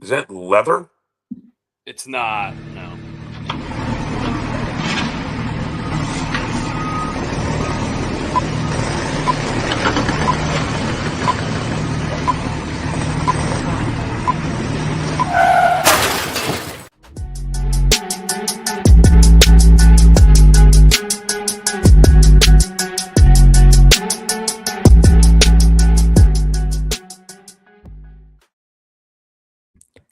Is that leather? It's not. No.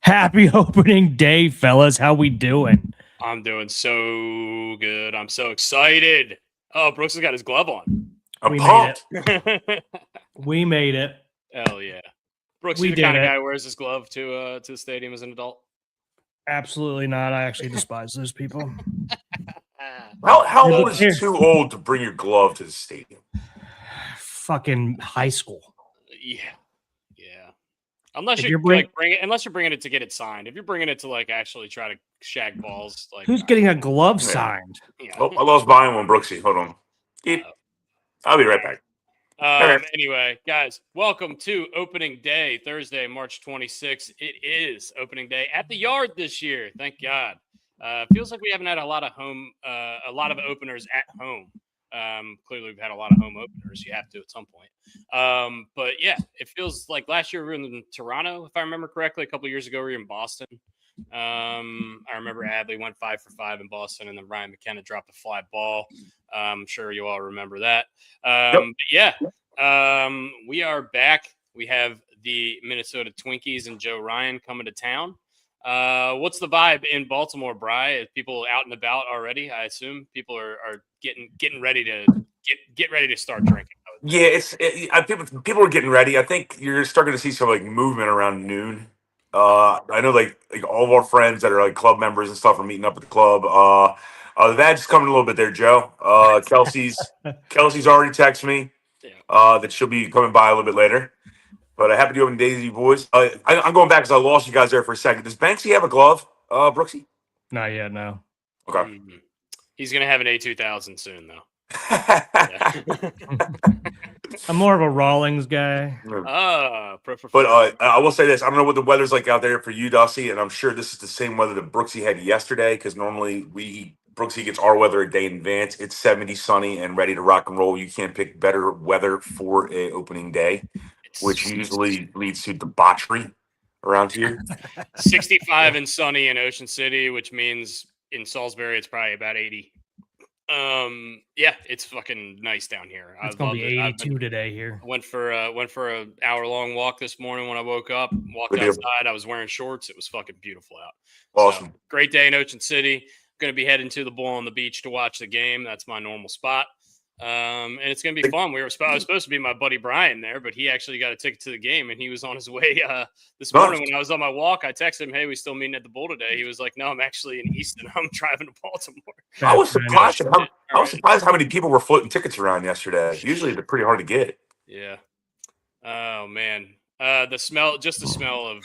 Happy opening day, fellas. How we doing? I'm doing so good. I'm so excited. Oh, Brooks has got his glove on. I'm We pumped. We made it. Hell yeah. Brooks, We you the kind did of it. guy who wears his glove to the stadium as an adult? Absolutely not. I actually despise those people. How old is Here. too old to bring your glove to the stadium? Fucking high school. Yeah. Unless If you're you're bring- unless you're bringing it to get it signed. If you're bringing it to like actually try to shag balls, like Who's getting a glove Yeah. signed? Yeah. Oh, I lost buying one, Brooksy. Hold on. I'll be right back. Anyway, guys, welcome to opening day, Thursday, March 26th. It is opening day at the Yard this year. Thank God. Feels like we haven't had a lot of openers at home. Clearly, we've had a lot of home openers. You have to at some point. But yeah, it feels like last year we were in Toronto, if I remember correctly. A couple of years ago, we were in Boston. I remember Adley went 5 for 5 in Boston, and then Ryan McKenna dropped a fly ball. I'm sure you all remember that. We are back. We have the Minnesota Twinkies and Joe Ryan coming to town. What's the vibe in Baltimore, Bri? Are people out and about already? I assume people are getting ready to get ready to start drinking. Yeah, people are getting ready. I think you're starting to see some like movement around noon. I know like all of our friends that are like club members and stuff are meeting up at the club. The Vad's coming a little bit there, Joe. Kelsey's already texted me that she'll be coming by a little bit later. But happy to open Daisy boys. I'm going back because I lost you guys there for a second. Does Banksy have a glove, Brooksy? Not yet, no. Okay. Mm-hmm. He's gonna have an A2000 soon, though. I'm more of a Rawlings guy. But I will say this: I don't know what the weather's like out there for you, Dusty, and I'm sure this is the same weather that Brooksy had yesterday. Because normally Brooksy gets our weather a day in advance. It's 70, sunny, and ready to rock and roll. You can't pick better weather for a opening day, which usually leads to debauchery around here. 65 and sunny in Ocean City, which means in Salisbury it's probably about 80. Yeah, it's fucking nice down here. It's gonna be 82 today here. Went for a hour-long walk this morning when I woke up. Walked outside. I was wearing shorts. It was fucking beautiful out. Awesome. So, great day in Ocean City. Going to be heading to the Bull on the Beach to watch the game. That's my normal spot. And it's going to be fun. I was supposed to be my buddy Brian there, but he actually got a ticket to the game, and he was on his way this morning when I was on my walk. I texted him, "Hey, we still meeting at the Bull today?" He was like, "No, I'm actually in Easton. I'm driving to Baltimore." I was surprised. I was surprised how many people were floating tickets around yesterday. Usually, they're pretty hard to get. Yeah. Oh man. The smell of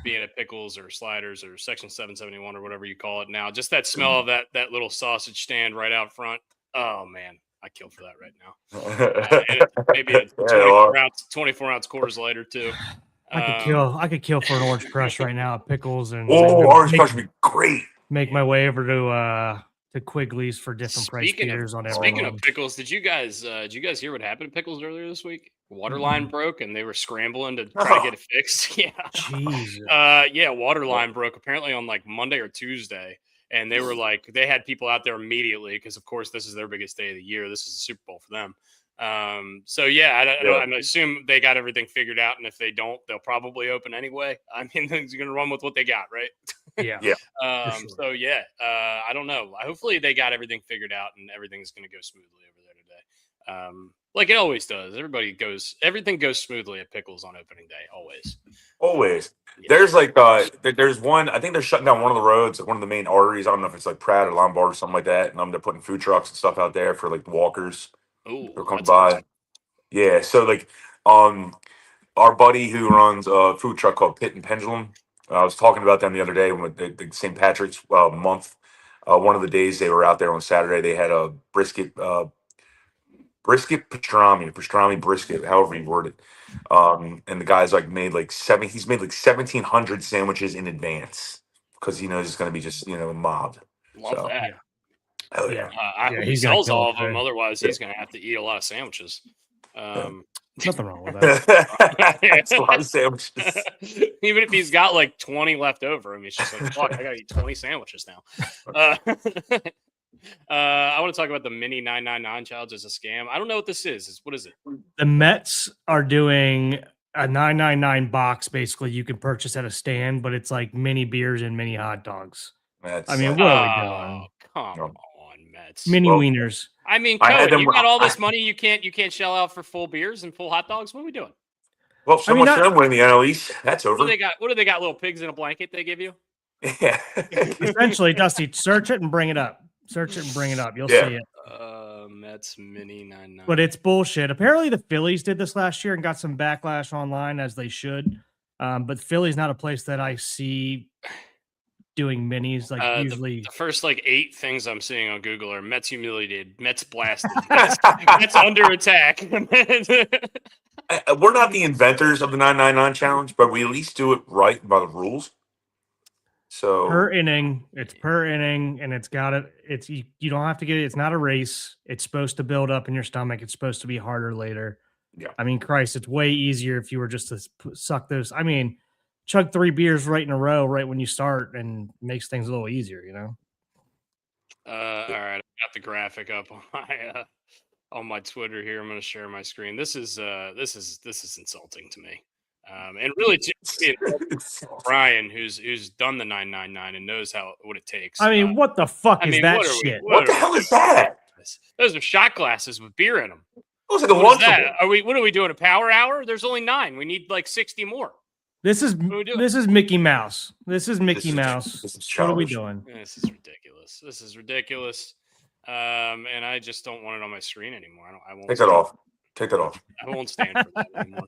being at Pickles or Sliders or Section 771 or whatever you call it now. Just that smell of that little sausage stand right out front. Oh man. I kill for that right now. And maybe a 24-ounce Coors Light or two. I could kill for an orange crush right now at Pickles and orange crush would be great. Make my way over to Quigley's for different price tiers on everyone. Speaking of Pickles, did you guys hear what happened to Pickles earlier this week? Water line broke and they were scrambling to try to get it fixed. Yeah. Jesus. Water line broke apparently on like Monday or Tuesday. And they were like, they had people out there immediately because, of course, this is their biggest day of the year. This is the Super Bowl for them. I assume they got everything figured out. And if they don't, they'll probably open anyway. I mean, they're going to run with what they got, right? Yeah. I don't know. Hopefully they got everything figured out and everything's going to go smoothly over there today. Like it always does. Everything goes smoothly at Pickles on opening day. Always. Yeah. There's like there's one. I think they're shutting down one of the roads, one of the main arteries. I don't know if it's like Pratt or Lombard or something like that. And they're putting food trucks and stuff out there for like walkers. They're coming by. Awesome. Yeah. So like, our buddy who runs a food truck called Pit and Pendulum. I was talking about them the other day with the St. Patrick's month. One of the days they were out there on Saturday, they had a brisket brisket pastrami brisket, however you word it. And the guy's like made like he's made like 1,700 sandwiches in advance because he knows it's going to be just mobbed. Love So that. hell Yeah. yeah. I hope he he's gonna sells kill all it of them. today. Otherwise, he's going to have to eat a lot of sandwiches. Nothing wrong with that. That's a lot of sandwiches. Even if he's got like 20 left over, I mean, it's just like, fuck, I got to eat 20 sandwiches now. I want to talk about the mini 999 challenge as a scam. I don't know what this is. What is it? The Mets are doing a 999 box. Basically, you can purchase at a stand, but it's like mini beers and mini hot dogs. I mean, what are we doing? Come No. on, Mets. Mini wieners. I mean, I had Cohen, them- you got all this money. You can't shell out for full beers and full hot dogs. What are we doing? Well, so I mean, much for them winning the NL East. That's What over. do they got? What do they got? Little pigs in a blanket they give you? Yeah. Essentially, Dusty, search it and bring it up. Search it and bring it up. You'll Yeah. see it. Mets mini 99. But it's bullshit. Apparently, the Phillies did this last year and got some backlash online, as they should. But Philly's not a place that I see doing minis. Like usually, the first like 8 things I'm seeing on Google are Mets humiliated, Mets blasted, Mets under attack. We're not the inventors of the 999 challenge, but we at least do it right by the rules. So per inning, it's per inning, and it's got it. It's you don't have to get it. It's not a race. It's supposed to build up in your stomach. It's supposed to be harder later. Yeah. I mean, Christ, it's way easier if you were just to suck those. I mean, chug 3 beers right in a row right when you start, and makes things a little easier, All right, I got the graphic up on my Twitter here. I'm going to share my screen. This is insulting to me, and really to Brian, who's done the 999 and knows what it takes. I mean, what the fuck is that what are we- shit? what the hell is that? Those are shot glasses with beer in them. It was like a What is lunchable. that? What are we doing? A power hour? There's only 9. We need like 60 more. This is What are we doing? this is Mickey Mouse. This is Mickey Mouse. This is What are we childish. doing? This is ridiculous. And I just don't want it on my screen anymore. I won't Take that off. Take that off. I won't stand for that anymore.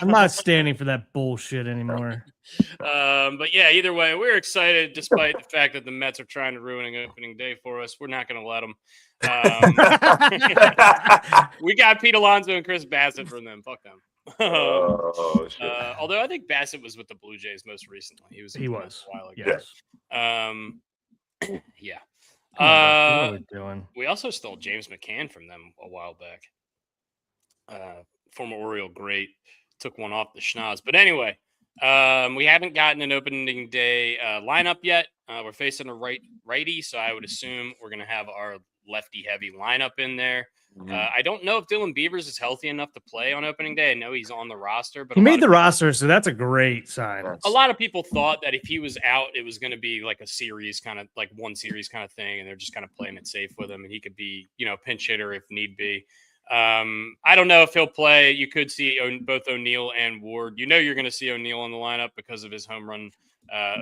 I'm not standing for that bullshit anymore. But yeah, either way, we're excited despite the fact that the Mets are trying to ruin an opening day for us. We're not going to let them. We got Pete Alonso and Chris Bassett from them. Fuck them. Oh, shit. Although I think Bassett was with the Blue Jays most recently. He was a while ago. Yes. Yeah. What are we doing? We also stole James McCann from them a while back. Former Oriole great. Took one off the schnoz. But anyway, we haven't gotten an opening day lineup yet. We're facing a righty, so I would assume we're going to have our lefty-heavy lineup in there. I don't know if Dylan Beavers is healthy enough to play on opening day. I know he's on the roster, but He made the roster, so that's a great sign. a lot of people thought that if he was out, it was going to be like a series kind of like one series kind of thing, and they're just kind of playing it safe with him, and he could be, pinch hitter if need be. I don't know if he'll play. You could see both O'Neill and Ward. You're going to see O'Neill in the lineup because of his home run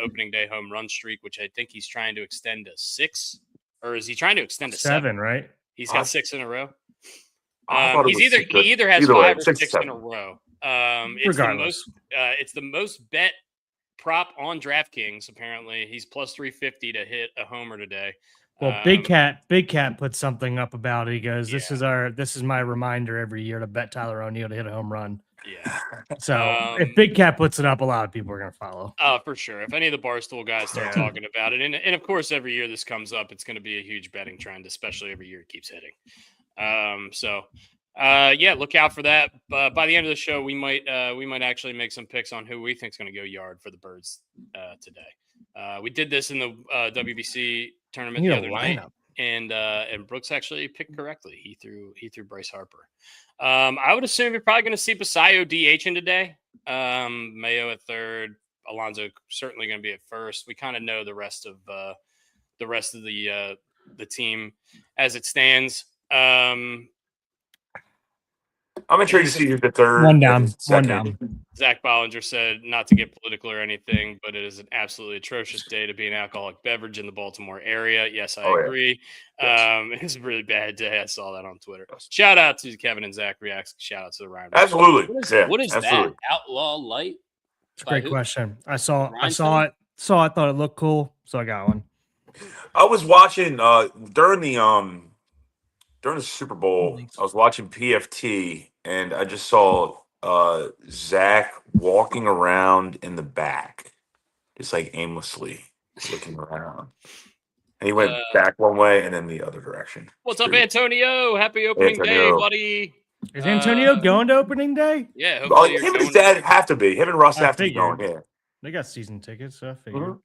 opening day home run streak, which I think he's trying to extend to 6, or is he trying to extend to 7? Right? He's got 6 in a row. He Either has 5 or 6 in a row. Regardless, it's the most bet prop on DraftKings. Apparently, he's plus 350 to hit a homer today. Well, Big Cat put something up about it. He goes, "This is my reminder every year to bet Tyler O'Neill to hit a home run." Yeah. So if Big Cat puts it up, a lot of people are going to follow. For sure. If any of the Barstool guys start talking about it, and of course, every year this comes up, it's going to be a huge betting trend, especially every year it keeps hitting. Look out for that. By the end of the show, we might actually make some picks on who we think is going to go yard for the Birds today. We did this in the WBC tournament the other night, and Brooks actually picked correctly. He threw Bryce Harper. I would assume you're probably going to see Basayo DHing today. Mayo at third. Alonso certainly going to be at first. We kind of know the rest of the team as it stands. I'm intrigued to see who's the third. One down. Zach Bollinger said, not to get political or anything, but it is an absolutely atrocious day to be an alcoholic beverage in the Baltimore area. Yes, I agree. Yes. It's a really bad day. I saw that on Twitter. Shout out to Kevin and Zach Reacts. Shout out to the Ryan. Absolutely. What is that? Outlaw Light? It's a great question. I saw it, thought it looked cool, so I got one. I was watching during the during the Super Bowl, I was watching PFT and I just saw Zach walking around in the back, just like aimlessly looking around. And he went back one way and then the other direction. What's up, Antonio? Happy Hey, opening day, Antonio. buddy. Is Antonio going to opening day? Yeah, Well, hopefully him and his dad have to be. Him and Russ I have to be figured. going. Yeah. They got season tickets, so I figured.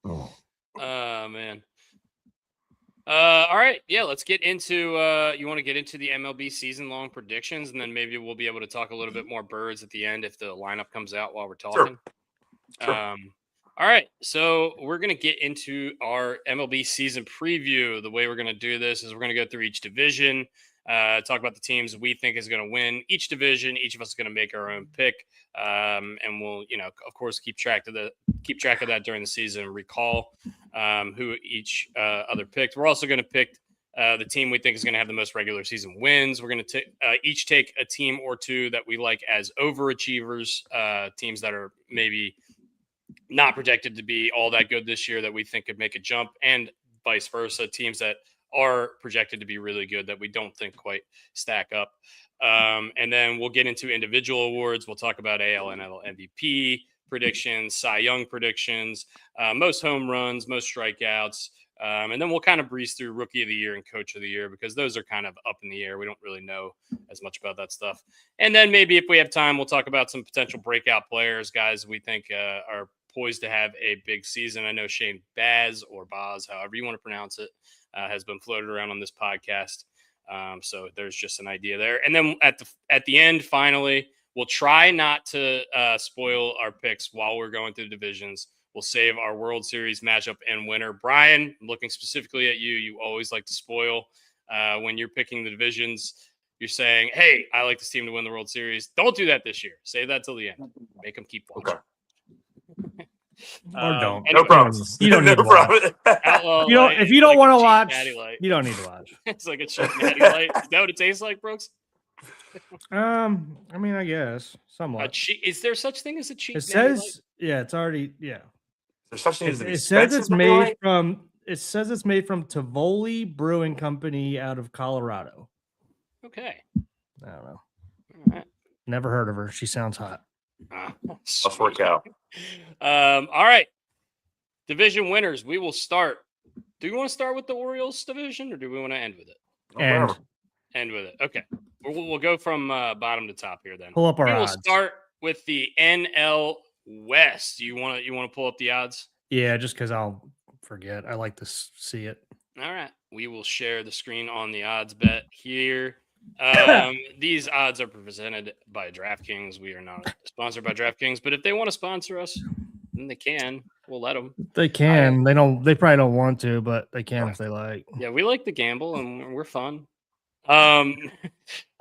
Oh. Man. All right. Yeah, let's get into you want to get into the MLB season long predictions, and then maybe we'll be able to talk a little bit more birds at the end if the lineup comes out while we're talking. Sure. All right. So we're gonna get into our MLB season preview. The way we're gonna do this is we're gonna go through each division, talk about the teams we think is going to win each division. Each of us is going to make our own pick, and we'll, of course, keep track of that during the season. Recall who each other picked. We're also going to pick the team we think is going to have the most regular season wins. We're going to each take a team or two that we like as overachievers, teams that are maybe not projected to be all that good this year that we think could make a jump, and vice versa, teams that are projected to be really good that we don't think quite stack up. And then we'll get into individual awards. We'll talk about AL and NL MVP predictions, Cy Young predictions, most home runs, most strikeouts. And then we'll kind of breeze through Rookie of the Year and Coach of the Year because those are kind of up in the air. We don't really know as much about that stuff. And then maybe if we have time, we'll talk about some potential breakout players, guys we think are poised to have a big season. I know Shane Baz or Boz, however you want to pronounce it, has been floated around on this podcast. So there's just an idea there. And then at the end, finally, we'll try not to spoil our picks while we're going through the divisions. We'll save our World Series matchup and winner. Brian, I'm looking specifically at you. You always like to spoil when you're picking the divisions. You're saying, hey, I like this team to win the World Series. Don't do that this year. Save that till the end. Make them keep watching. Okay. Or don't. No problem. You don't need to watch. If you don't want to watch, you don't need to watch. It's like a cheap Natty Light. Is that what it tastes like, Brooks? I mean, I guess somewhat. Is there such thing as a cheap? It says, yeah, it's already, yeah. There's such thing as it says it's made from. It says it's made from Tivoli Brewing Company out of Colorado. Okay. I don't know. All right. Never heard of her. She sounds hot. Let's work out. All right. Division winners. We will start. Do you want to start with the Orioles division or do we want to end with it? End with it. Okay. We'll go from bottom to top here then. Pull up our odds. We will start with the NL West. You want to pull up the odds? Yeah, just because I'll forget. I like to see it. All right. We will share the screen on the odds bet here. These odds are presented by DraftKings. We are not sponsored by DraftKings, but if they want to sponsor us, then they can. We'll let them. They can. They probably don't want to, but they can if they like. Yeah, we like to gamble and we're fun. All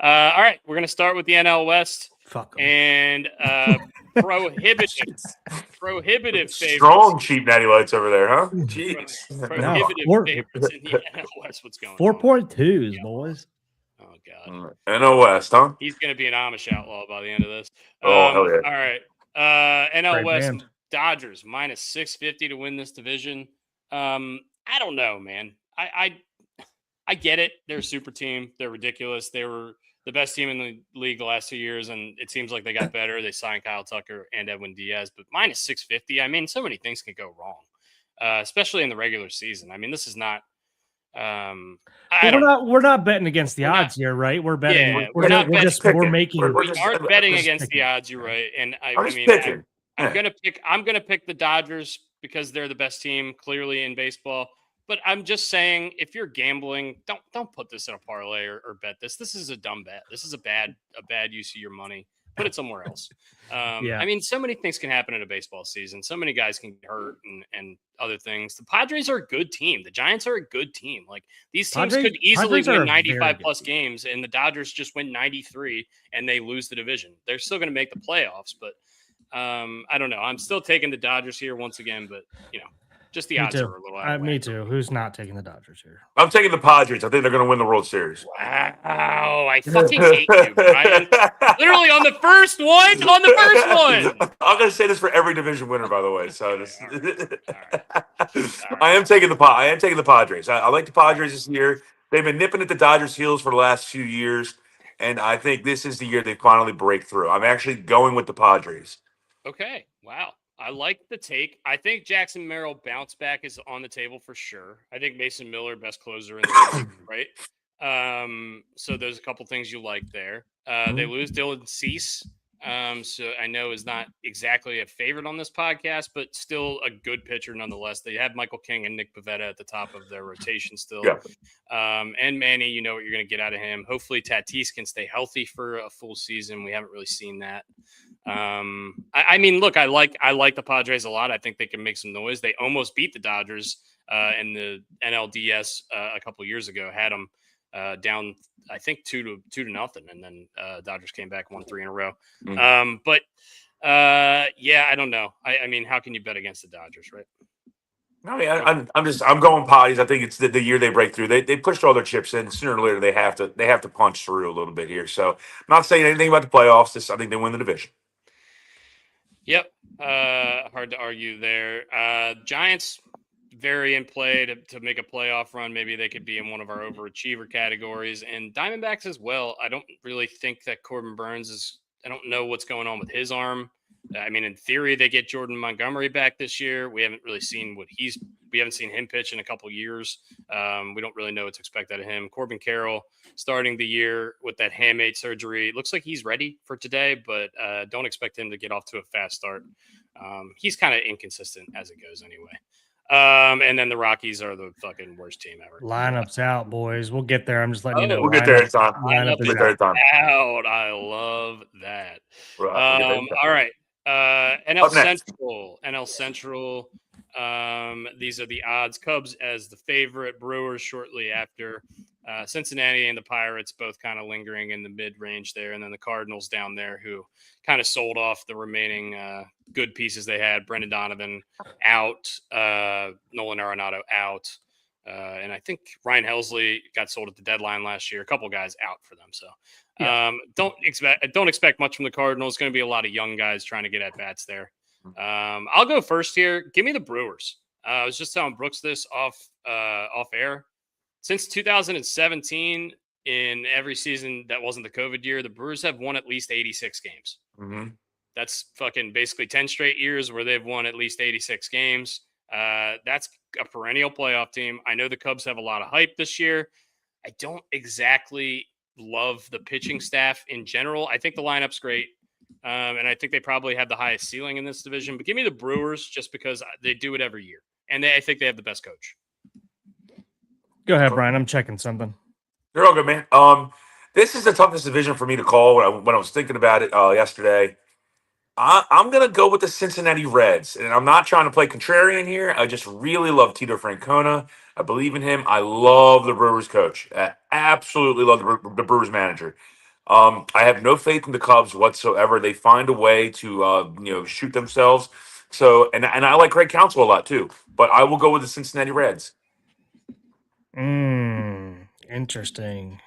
right, we're gonna start with the NL West. Fuck 'em. And prohibitive favorites. Strong cheap Natty Lights over there, huh? Jeez. Prohibitive favorites in the NL West. What's going on? 4.2s, boys. Oh God. NL West, huh? He's gonna be an Amish outlaw by the end of this. Oh hell yeah! All right. NL Great West band. Dodgers minus 650 to win this division. I don't know, man. I get it. They're a super team. They're ridiculous. They were the best team in the league the last 2 years, and it seems like they got better. They signed Kyle Tucker and Edwin Diaz, but minus 650. I mean, so many things can go wrong, especially in the regular season. I mean, this is not. We're not betting against the odds here, right? We're betting. Yeah, we're aren't betting against the odds. You're right, and I'm gonna pick the Dodgers because they're the best team clearly in baseball. But I'm just saying, if you're gambling, don't put this in a parlay or bet this. This is a dumb bet. This is a bad use of your money. Put it somewhere else. I mean, so many things can happen in a baseball season. So many guys can get hurt and other things. The Padres are a good team. The Giants are a good team. Like these teams could easily win 95 plus games, and the Dodgers just win 93 and they lose the division. They're still going to make the playoffs, but I don't know. I'm still taking the Dodgers here once again, but just the odds are a little out of me too. Who's not taking the Dodgers here? I'm taking the Padres. I think they're going to win the World Series. Wow, I fucking hate you, Brian. Literally on the first one. I'm going to say this for every division winner, by the way. So All right. I am taking the Padres. I like the Padres this year. They've been nipping at the Dodgers' heels for the last few years, and I think this is the year they finally break through. I'm actually going with the Padres. Okay. Wow. I like the take. I think Jackson Merrill bounce back is on the table for sure. I think Mason Miller, best closer in the league, right? So there's a couple things you like there. They lose Dylan Cease. So I know is not exactly a favorite on this podcast, but still a good pitcher nonetheless. They have Michael King and Nick Pivetta at the top of their rotation still. Yeah. And Manny, you know what you're going to get out of him. Hopefully Tatis can stay healthy for a full season. We haven't really seen that. I mean, look, I like the Padres a lot. I think they can make some noise. They almost beat the Dodgers in the NLDS a couple years ago. Had them down, I think 2-0, and then Dodgers came back, won 3 in a row. But yeah, I don't know. I mean, how can you bet against the Dodgers, right? I mean, I'm going Padres. I think it's the year they break through. They pushed all their chips in. Sooner or later, they have to punch through a little bit here. So I'm not saying anything about the playoffs. I think they win the division. Yep. Hard to argue there. Giants, very in play to make a playoff run. Maybe they could be in one of our overachiever categories. And Diamondbacks as well. I don't really think that Corbin Burns I don't know what's going on with his arm. I mean, in theory, they get Jordan Montgomery back this year. We haven't really seen we haven't seen him pitch in a couple years. We don't really know what to expect out of him. Corbin Carroll starting the year with that hamate surgery. Looks like he's ready for today, but don't expect him to get off to a fast start. He's kind of inconsistent as it goes anyway. And then the Rockies are the fucking worst team ever. Lineups out, boys. We'll get there. I'm just letting you know. We'll get there in time. Lineup is out. I love that. All right. NL Central. These are the odds. Cubs as the favorite. Brewers shortly after. Cincinnati and the Pirates both kind of lingering in the mid-range there. And then the Cardinals down there who kind of sold off the remaining good pieces they had. Brendan Donovan out. Nolan Arenado out. And I think Ryan Helsley got sold at the deadline last year. A couple guys out for them. So don't expect much from the Cardinals. It's going to be a lot of young guys trying to get at bats there. I'll go first here. Give me the Brewers. I was just telling Brooks this off air. Since 2017, in every season that wasn't the COVID year, the Brewers have won at least 86 games. That's fucking basically 10 straight years where they've won at least 86 games. That's a perennial playoff team. I know the Cubs have a lot of hype this year. I don't exactly love the pitching staff in general. I think the lineup's great. And I think they probably have the highest ceiling in this division. But give me the Brewers just because they do it every year. And I think they have the best coach. Go ahead, Brian. I'm checking something. You're all good, man. This is the toughest division for me to call when I was thinking about it yesterday. I'm going to go with the Cincinnati Reds. And I'm not trying to play contrarian here. I just really love Tito Francona. I believe in him. I love the Brewers coach. I absolutely love the Brewers manager. I have no faith in the Cubs whatsoever. They find a way to shoot themselves. So and I like Craig Counsell a lot too. But I will go with the Cincinnati Reds. Interesting.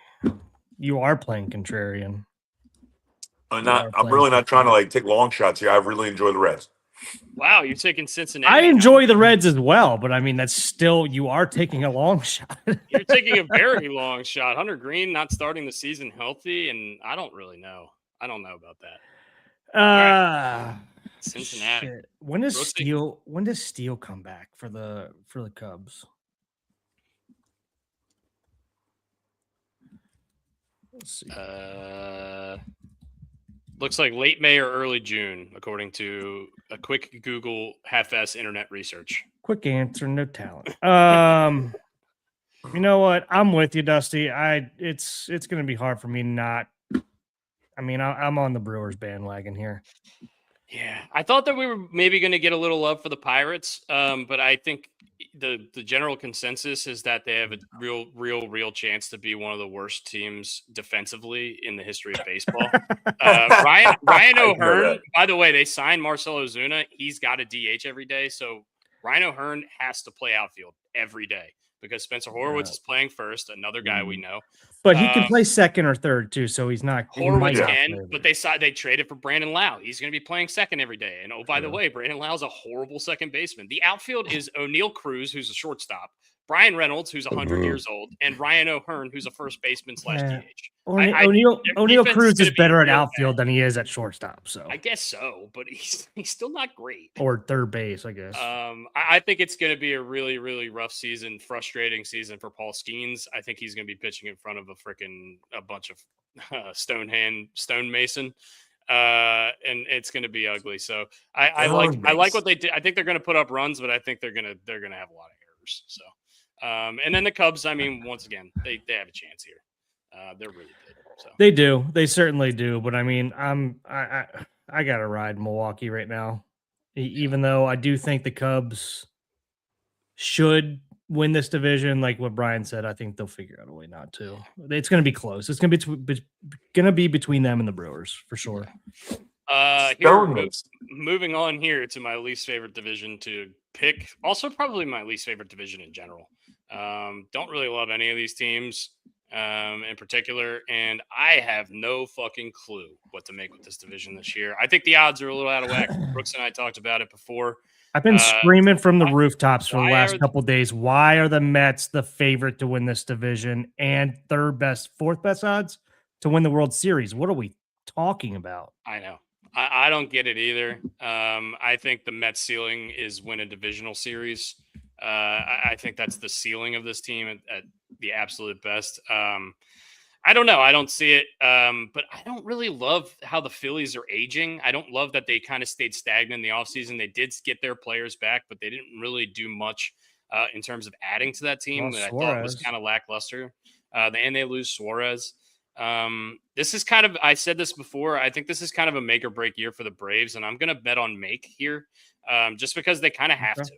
You are playing contrarian. I'm really not trying to take long shots here. I really enjoy the Reds. Wow, you're taking Cincinnati. I enjoy the Reds as well, but I mean that's still you are taking a long shot. You're taking a very long shot. Hunter Green not starting the season healthy, and I don't really know. I don't know about that. Right. Cincinnati. Shit. When does Steele come back for the Cubs? Let's see. Looks like late May or early June, according to a quick Google half-ass internet research. Quick answer, no talent. You know what? I'm with you, Dusty. It's going to be hard for me not. I mean, I'm on the Brewers bandwagon here. Yeah, I thought that we were maybe going to get a little love for the Pirates, but I think the general consensus is that they have a real chance to be one of the worst teams defensively in the history of baseball. Ryan O'Hearn, by the way, they signed Marcell Ozuna. He's got a DH every day, so Ryan O'Hearn has to play outfield every day because Spencer Horwitz is playing first, another guy we know. But he can play second or third too, so he's not. Horwitz can, but they traded for Brandon Lau. He's going to be playing second every day. And oh, by the way, Brandon Lau's a horrible second baseman. The outfield is O'Neal Cruz, who's a shortstop, Brian Reynolds, who's 100 years old, and Ryan O'Hearn, who's a first baseman / DH. O'Neal Cruz is better at outfield than he is at shortstop. So I guess so, but he's still not great. Or third base, I guess. I think it's going to be a really, really rough season, frustrating season for Paul Skeens. I think he's going to be pitching in front of a bunch of stonemason. And it's going to be ugly. So I like what they did. I think they're going to put up runs, but I think they're going to have a lot of errors. So, and then the Cubs, I mean, once again, they have a chance here. They're really good. So. They do. They certainly do. But I mean, I got to ride Milwaukee right now, even though I do think the Cubs should win this division. Like what Brian said, I think they'll figure out a way not to. It's going to be close. It's going to be between them and the Brewers for sure. Moving on here to my least favorite division to pick. Also, probably my least favorite division in general. Don't really love any of these teams in particular, and I have no fucking clue what to make with this division this year. I think the odds are a little out of whack. Brooks and I talked about it before. I've been screaming from the rooftops for the last couple of days. Why are the Mets the favorite to win this division and fourth best odds to win the World Series? What are we talking about? I know. I don't get it either. I think the Mets ceiling is win a divisional series. I think that's the ceiling of this team at the absolute best. I don't know. I don't see it. But I don't really love how the Phillies are aging. I don't love that they kind of stayed stagnant in the offseason. They did get their players back, but they didn't really do much in terms of adding to that team that I thought was kind of lackluster. And they lose Suarez. This is kind of, I said this before, I think this is kind of a make or break year for the Braves, and I'm going to bet on make here just because they kind of have to.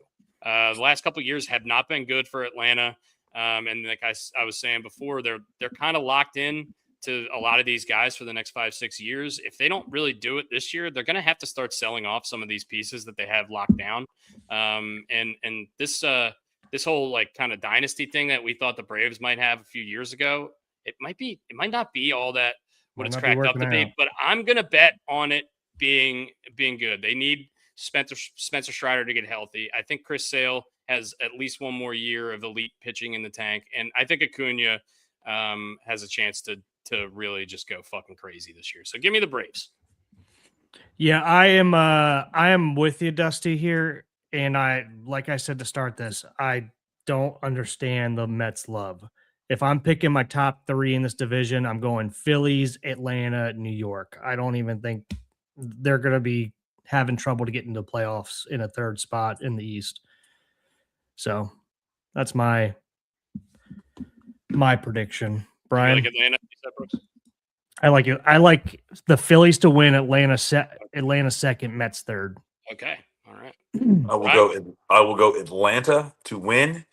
The last couple of years have not been good for Atlanta. And like I was saying before, they're kind of locked in to a lot of these guys for the next 5-6 years. If they don't really do it this year, they're going to have to start selling off some of these pieces that they have locked down. And this whole like kind of dynasty thing that we thought the Braves might have a few years ago, it might not be all that what it's cracked up to be, but I'm going to bet on it being good. They need Spencer Strider to get healthy. I think Chris Sale has at least one more year of elite pitching in the tank. And I think Acuna has a chance to really just go fucking crazy this year. So give me the Braves. Yeah, I am with you, Dusty, here. And like I said to start this, I don't understand the Mets love. If I'm picking my top 3 in this division, I'm going Phillies, Atlanta, New York. I don't even think they're going to be having trouble to get into playoffs in a third spot in the East. So that's my prediction. Brian, you like Atlanta? I like it. I like the Phillies to win, Atlanta second, Mets third. Okay. All right. I will go Atlanta to win.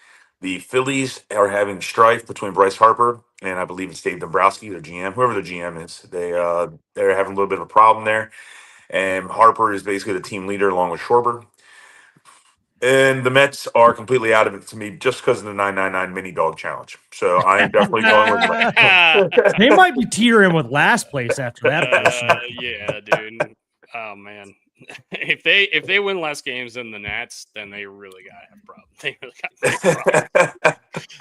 The Phillies are having strife between Bryce Harper and I believe it's Dave Dombrowski, their GM, whoever the GM is. They're having a little bit of a problem there. And Harper is basically the team leader along with Schwarber. And the Mets are completely out of it to me just because of the 999 mini dog challenge. So I am definitely going with They might be teetering with last place after that. Yeah, dude. Oh man. If they win less games than the Nats, then they really gotta have problems. They really got problems.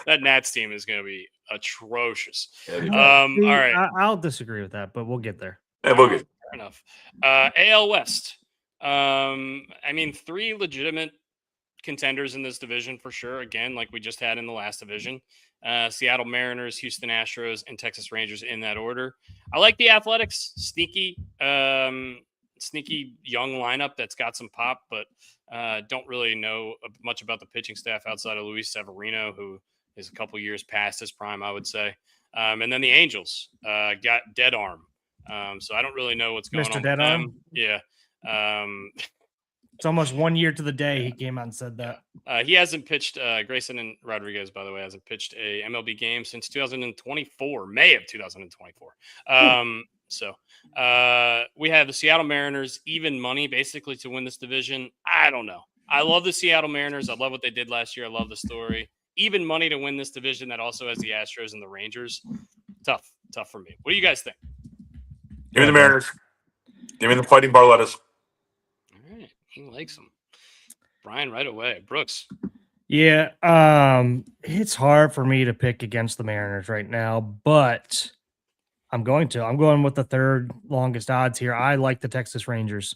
That Nats team is gonna be atrocious. All right. I'll disagree with that, but we'll get there. Yeah, we'll get fair enough. AL West. I mean, 3 legitimate contenders in this division for sure. Again, like we just had in the last division. Seattle Mariners, Houston Astros, and Texas Rangers in that order. I like the Athletics. Sneaky young lineup that's got some pop, but don't really know much about the pitching staff outside of Luis Severino, who is a couple years past his prime, I would say. And then the Angels got Dead Arm. So I don't really know what's going on with them. Yeah. It's almost 1 year to the day he came out and said that. He hasn't pitched, Grayson and Rodriguez, by the way, hasn't pitched a MLB game since 2024, May of 2024. So we have the Seattle Mariners, even money, basically, to win this division. I don't know. I love the Seattle Mariners. I love what they did last year. I love the story. even money to win this division that also has the Astros and the Rangers. Tough for me. What do you guys think? Give me the Mariners. Give me the Fighting Barlettas. All right, he likes them. Brian, right away. Brooks. Yeah, it's hard for me to pick against the Mariners right now, but I'm going with the third longest odds here. I like the Texas Rangers.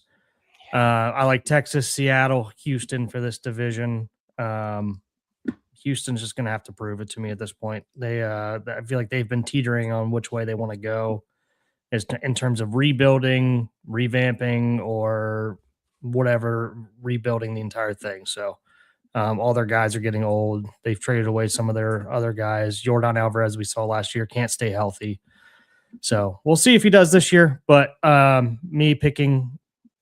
I like Texas, Seattle, Houston for this division. Houston's just going to have to prove it to me at this point. I feel like they've been teetering on which way they want to go in terms of rebuilding, revamping, or whatever, rebuilding the entire thing. So all their guys are getting old. They've traded away some of their other guys. Jordan Alvarez, we saw last year, can't stay healthy. So we'll see if he does this year. But me picking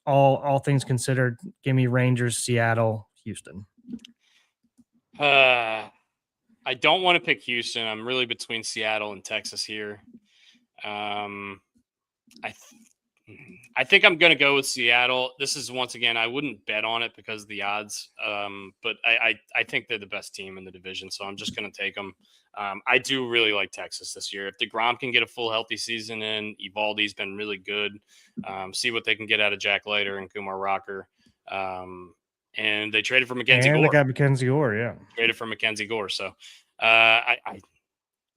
all things considered, give me Rangers, Seattle, Houston. I don't want to pick Houston. I'm really between Seattle and Texas here. I think I'm going to go with Seattle. This is, once again, I wouldn't bet on it because of the odds, but I think they're the best team in the division, so I'm just going to take them. I do really like Texas this year. If DeGrom can get a full healthy season in, Evaldi's been really good. See what they can get out of Jack Leiter and Kumar Rocker. And they traded for Mackenzie Gore. They got Mackenzie Gore, yeah. Traded for Mackenzie Gore. So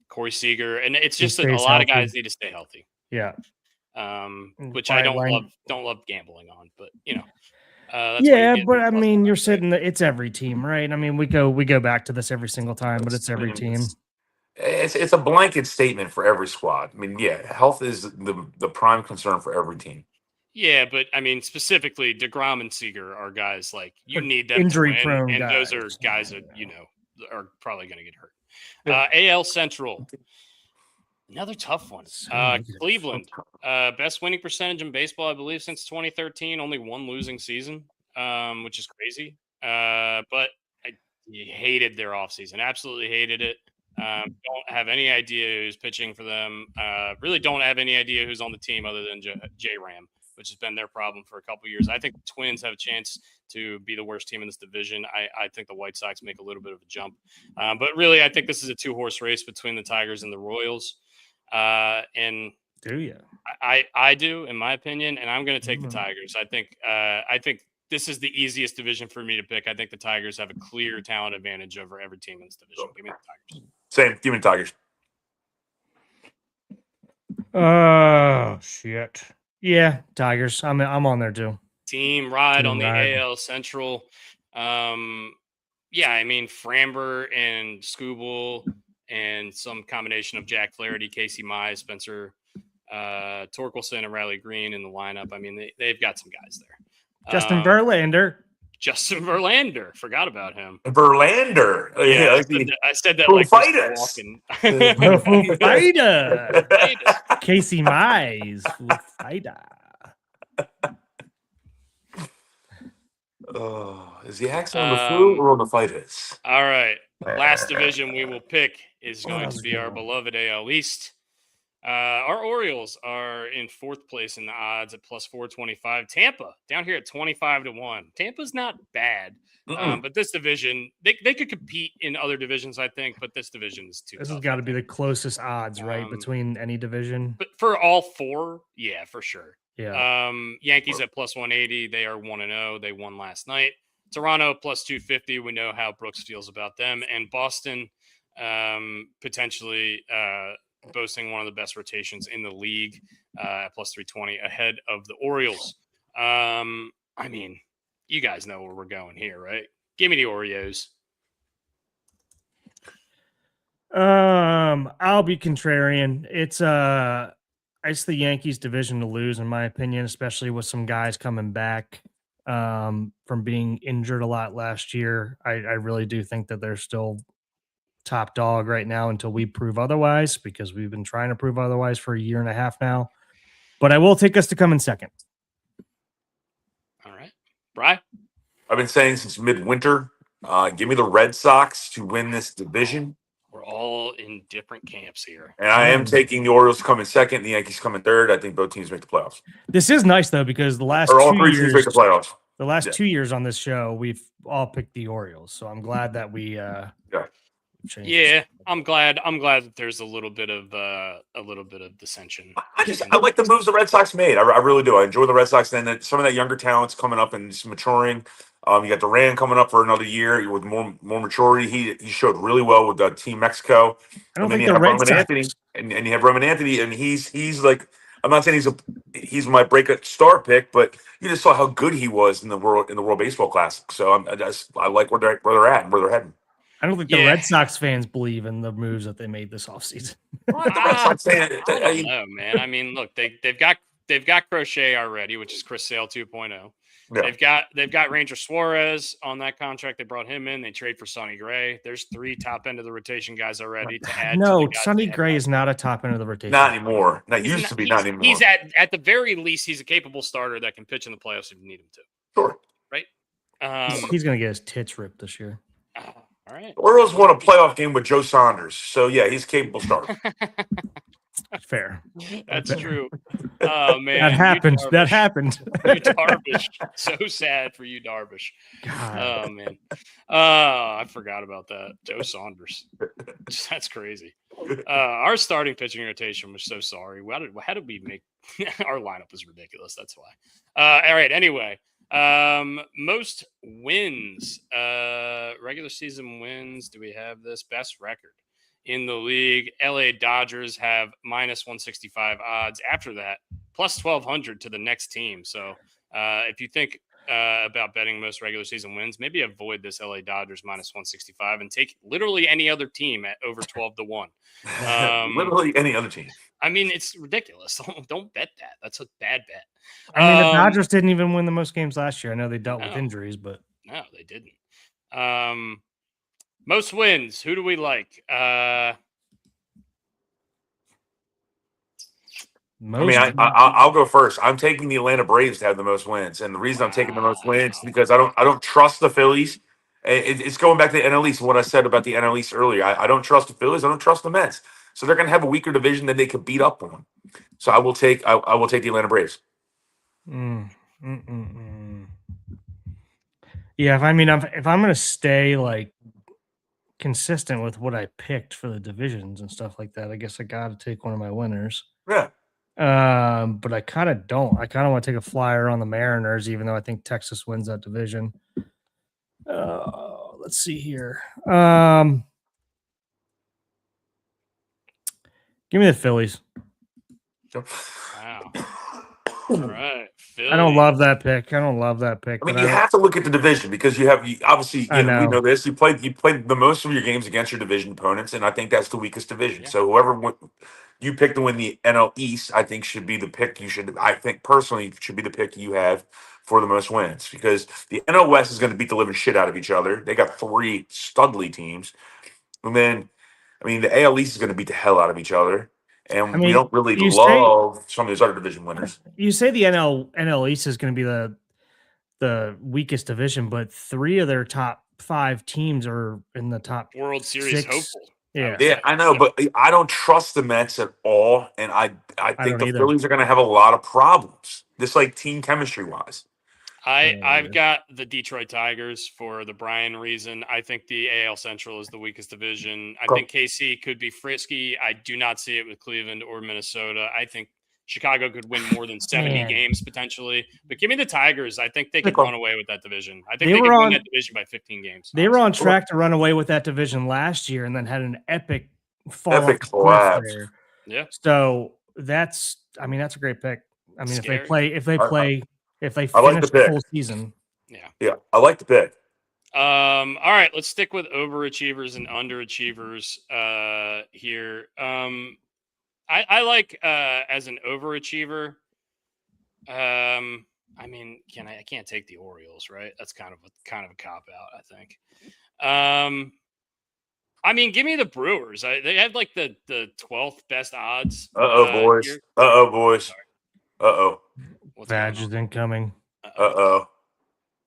Corey Seager. And it's just that a lot healthy. of guys need to stay healthy. Yeah. Which I don't love gambling on, but that's but I mean, you're sitting. It's every team, right? I mean, we go back to this every single time, but it's every team. It's a blanket statement for every squad. I mean, yeah, health is the prime concern for every team. Yeah, but I mean, specifically, DeGrom and Seager are guys like you need them injury to win, prone and guys. Those are guys that are probably going to get hurt. AL Central. Another tough one. Cleveland, best winning percentage in baseball, I believe, since 2013. Only one losing season, which is crazy. But I hated their offseason. Absolutely hated it. Don't have any idea who's pitching for them. Really don't have any idea who's on the team other than J-Ram, which has been their problem for a couple of years. I think the Twins have a chance to be the worst team in this division. I think the White Sox make a little bit of a jump. But really, I think this is a two-horse race between the Tigers and the Royals. And do you? I do, in my opinion, and I'm going to take the Tigers. I think this is the easiest division for me to pick. I think the Tigers have a clear talent advantage over every team in this division. Give me the Tigers. Same. Give me the Tigers. Oh shit! Yeah, Tigers. I'm on there too. Team ride on the AL Central. Yeah, I mean Framber and Skubal and some combination of Jack Flaherty, Casey Mize, Spencer Torkelson, and Riley Green in the lineup. I mean, they've got some guys there. Justin Verlander. Justin Verlander. Forgot about him. Verlander. Yeah, I said that like walking. Casey Mize. Is the accent on the flu or on the fighters? All right. Last division we will pick is going to be our beloved AL East. Our Orioles are in fourth place in the odds at plus 425. Tampa down here at 25-1. Tampa's not bad, but this division they could compete in other divisions, I think. But this division is too. This has got to be the closest odds, right, between any division. But for all four, yeah, for sure. Yeah. Yankees at plus 180. They are 1-0. They won last night. Toronto plus 250. We know how Brooks feels about them, and Boston potentially. Boasting one of the best rotations in the league at plus 320 ahead of the Orioles. I mean, you guys know where we're going here, right? Give me the Oreos. I'll be contrarian. It's the Yankees division to lose, in my opinion, especially with some guys coming back from being injured a lot last year. I really do think that they're still top dog right now until we prove otherwise, because we've been trying to prove otherwise for a year and a half now. But I will take us to come in second. All right. Brian? I've been saying since midwinter, give me the Red Sox to win this division. We're all in different camps here. And I am taking the Orioles come in second, the Yankees come in third. I think both teams make the playoffs. This is nice, though, because the last all 2 three years, teams make the playoffs. The last 2 years on this show, we've all picked the Orioles. So I'm glad that we changed. Yeah, I'm glad that there's a little bit of dissension. I like the moves the Red Sox made. I really do. I enjoy the Red Sox, and then some of that younger talent's coming up and just maturing. You got Duran coming up for another year with more maturity. He showed really well with Team Mexico. I don't And then think you the have Red Roman Sox. Anthony, and you have Roman Anthony, and he's like, I'm not saying he's my breakout star pick, but you just saw how good he was in the World Baseball Classic. So I like where they're at and where they're heading. I don't think the Red Sox fans believe in the moves that they made this offseason. Well, the Red Sox fan, I don't know, man. I mean, look, they've got Crochet already, which is Chris Sale 2.0. yeah. They've got Ranger Suarez on that contract. They brought him in. They trade for Sonny Gray. There's 3 top end of the rotation guys already to add. No, to the guys Sonny they have Gray left. is not a top end of the rotation. Not anymore. Not He's used not- to be. he's- Not anymore. He's at the very least, he's a capable starter that can pitch in the playoffs if you need him to. Sure. Right? He's going to get his tits ripped this year. All right. The Orioles won a playoff game with Joe Saunders, so yeah, he's a capable starter. Fair. That's true. Oh man, That happened. That happened. You Darvish. So sad for you, Darvish. God. Oh man. I forgot about that. Joe Saunders. That's crazy. Our starting pitching rotation was so sorry. How did we make our lineup was ridiculous? That's why. All right. Anyway, most wins, regular season wins. Do we have this best record in the league? LA Dodgers have minus 165 odds. After that, plus 1200 to the next team. So if you think about betting most regular season wins, maybe avoid this LA Dodgers minus 165 and take literally any other team at over 12-1. Literally any other team. I mean, it's ridiculous. Don't bet that. That's a bad bet. I mean, the Dodgers didn't even win the most games last year. I know they dealt with injuries, but no, they didn't. Most wins. Who do we like? I'll go first. I'm taking the Atlanta Braves to have the most wins, and the reason I'm taking the most wins is because I don't trust the Phillies. It's going back to the NL East and what I said about the NL East earlier. I don't trust the Phillies. I don't trust the Mets. So they're going to have a weaker division that they could beat up on. So I will take the Atlanta Braves. Yeah, if I'm going to stay like consistent with what I picked for the divisions and stuff like that, I guess I got to take one of my winners. Yeah. But I kind of don't. I kind of want to take a flyer on the Mariners, even though I think Texas wins that division. Let's see here. Give me the Phillies. Wow. All right. Phillies. I don't love that pick. I mean, you have to look at the division because obviously we know this. You played the most of your games against your division opponents, and I think that's the weakest division. Yeah. So whoever you pick to win the NL East, I think should be the pick I think personally should be the pick you have for the most wins, because the NL West is going to beat the living shit out of each other. They got 3 studly teams, and then the AL East is going to beat the hell out of each other. And we don't really love some of these other division winners. You say the NL East is going to be the weakest division, but 3 of their top 5 teams are in the top World Series 6. hopeful. Yeah, I know, but I don't trust the Mets at all, and I think the Phillies are going to have a lot of problems, just like team chemistry wise. I've got the Detroit Tigers for the Brian reason. I think the AL Central is the weakest division. I think KC could be frisky. I do not see it with Cleveland or Minnesota. I think Chicago could win more than 70 games potentially. But give me the Tigers. I think they could run away with that division. I think they could win that division by 15 games. They were on track to run away with that division last year and then had an epic collapse there. Yeah. So that's a great pick. I mean, Scary. if they finish the full season. Yeah, I like the pick. All right, let's stick with overachievers and underachievers here. I like as an overachiever. I can't take the Orioles, right? That's kind of a cop out, I think. Give me the Brewers. They have like the 12th best odds. Boys. Boys. Badge is incoming. Maybe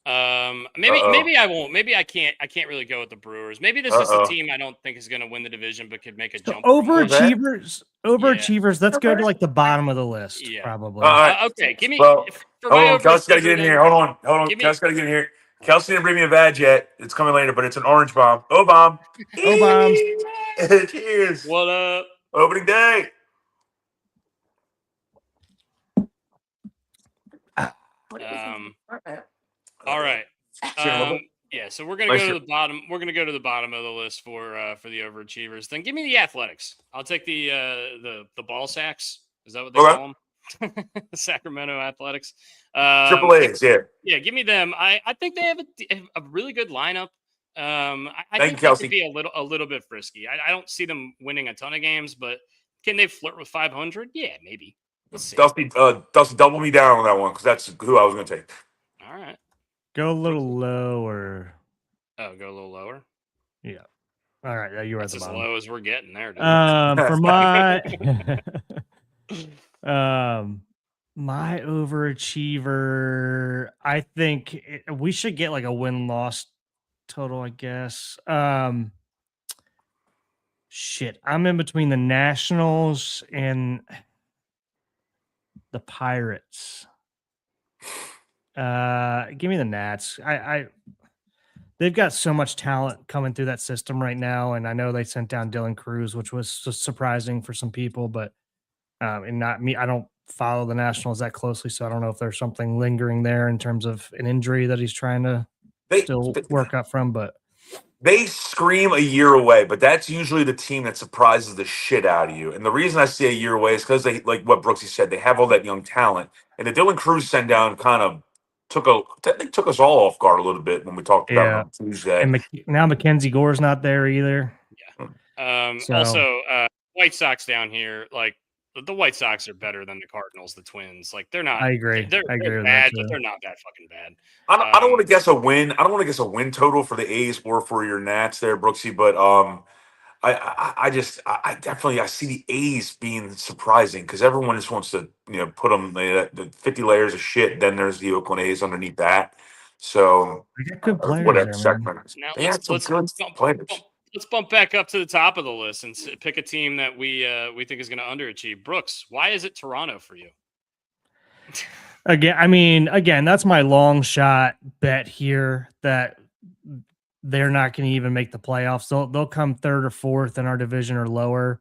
I won't. Maybe I can't really go with the Brewers. Maybe this is a team I don't think is going to win the division, but could make a jump. Overachievers. Let's go to like the bottom of the list, probably. Okay, give me. Hold on, Kelsey's got to get in here. Hold on. Kelsey's got to get in here. Kelsey didn't bring me a badge yet. It's coming later, but it's an orange bomb. Oh, bomb. Oh, bombs. Cheers. What up? Opening day. All right. Um, Yeah, so we're gonna Nice go to shirt. the bottom. We're gonna go to the bottom of the list for the overachievers. Then give me the athletics. I'll take the ball sacks. Is that what they Okay. call them? Sacramento Athletics. Triple A's, yeah. Yeah, give me them. I think they have a really good lineup. I Thank you, think they could Kelsey. be a little bit frisky. I don't see them winning a ton of games, but can they flirt with 500? Yeah, maybe. Let's see. Dusty, double me down on that one because that's who I was going to take. All right. Go a little lower. Oh, go a little lower. Yeah. All right. Yeah, you were at That's the as bottom. low as we're getting there. Dude. For my my overachiever, I think we should get like a win-loss total, I guess. Shit, I'm in between the Nationals and the Pirates. Give me the Nats. They've got so much talent coming through that system right now, and I know they sent down Dylan Cruz, which was surprising for some people, but and not me. I don't follow the Nationals that closely, so I don't know if there's something lingering there in terms of an injury that he's trying to still work up from. But they scream a year away, but that's usually the team that surprises the shit out of you. And the reason I say a year away is because they, like what Brooksy said, they have all that young talent, and the Dylan Cruz send down kind of took us all off guard a little bit when we talked about it on Tuesday. And now Mackenzie Gore's not there either. Yeah. Also, White Sox down here, like the White Sox are better than the Cardinals, the Twins. Like they're not. I agree. They're with bad, that but too. they're not that fucking bad. I don't want to guess a win. I don't want to guess a win total for the A's or for your Nats there, Brooksy. But I definitely I see the A's being surprising because everyone just wants to put them the 50 layers of shit. Then there's the Oakland A's underneath that. So We got good players whatever there, man. segment. Now They had some good players. Let's bump back up to the top of the list and pick a team that we think is going to underachieve. Brooks, why is it Toronto for you? Again, that's my long shot bet here that they're not going to even make the playoffs. They'll come third or fourth in our division or lower.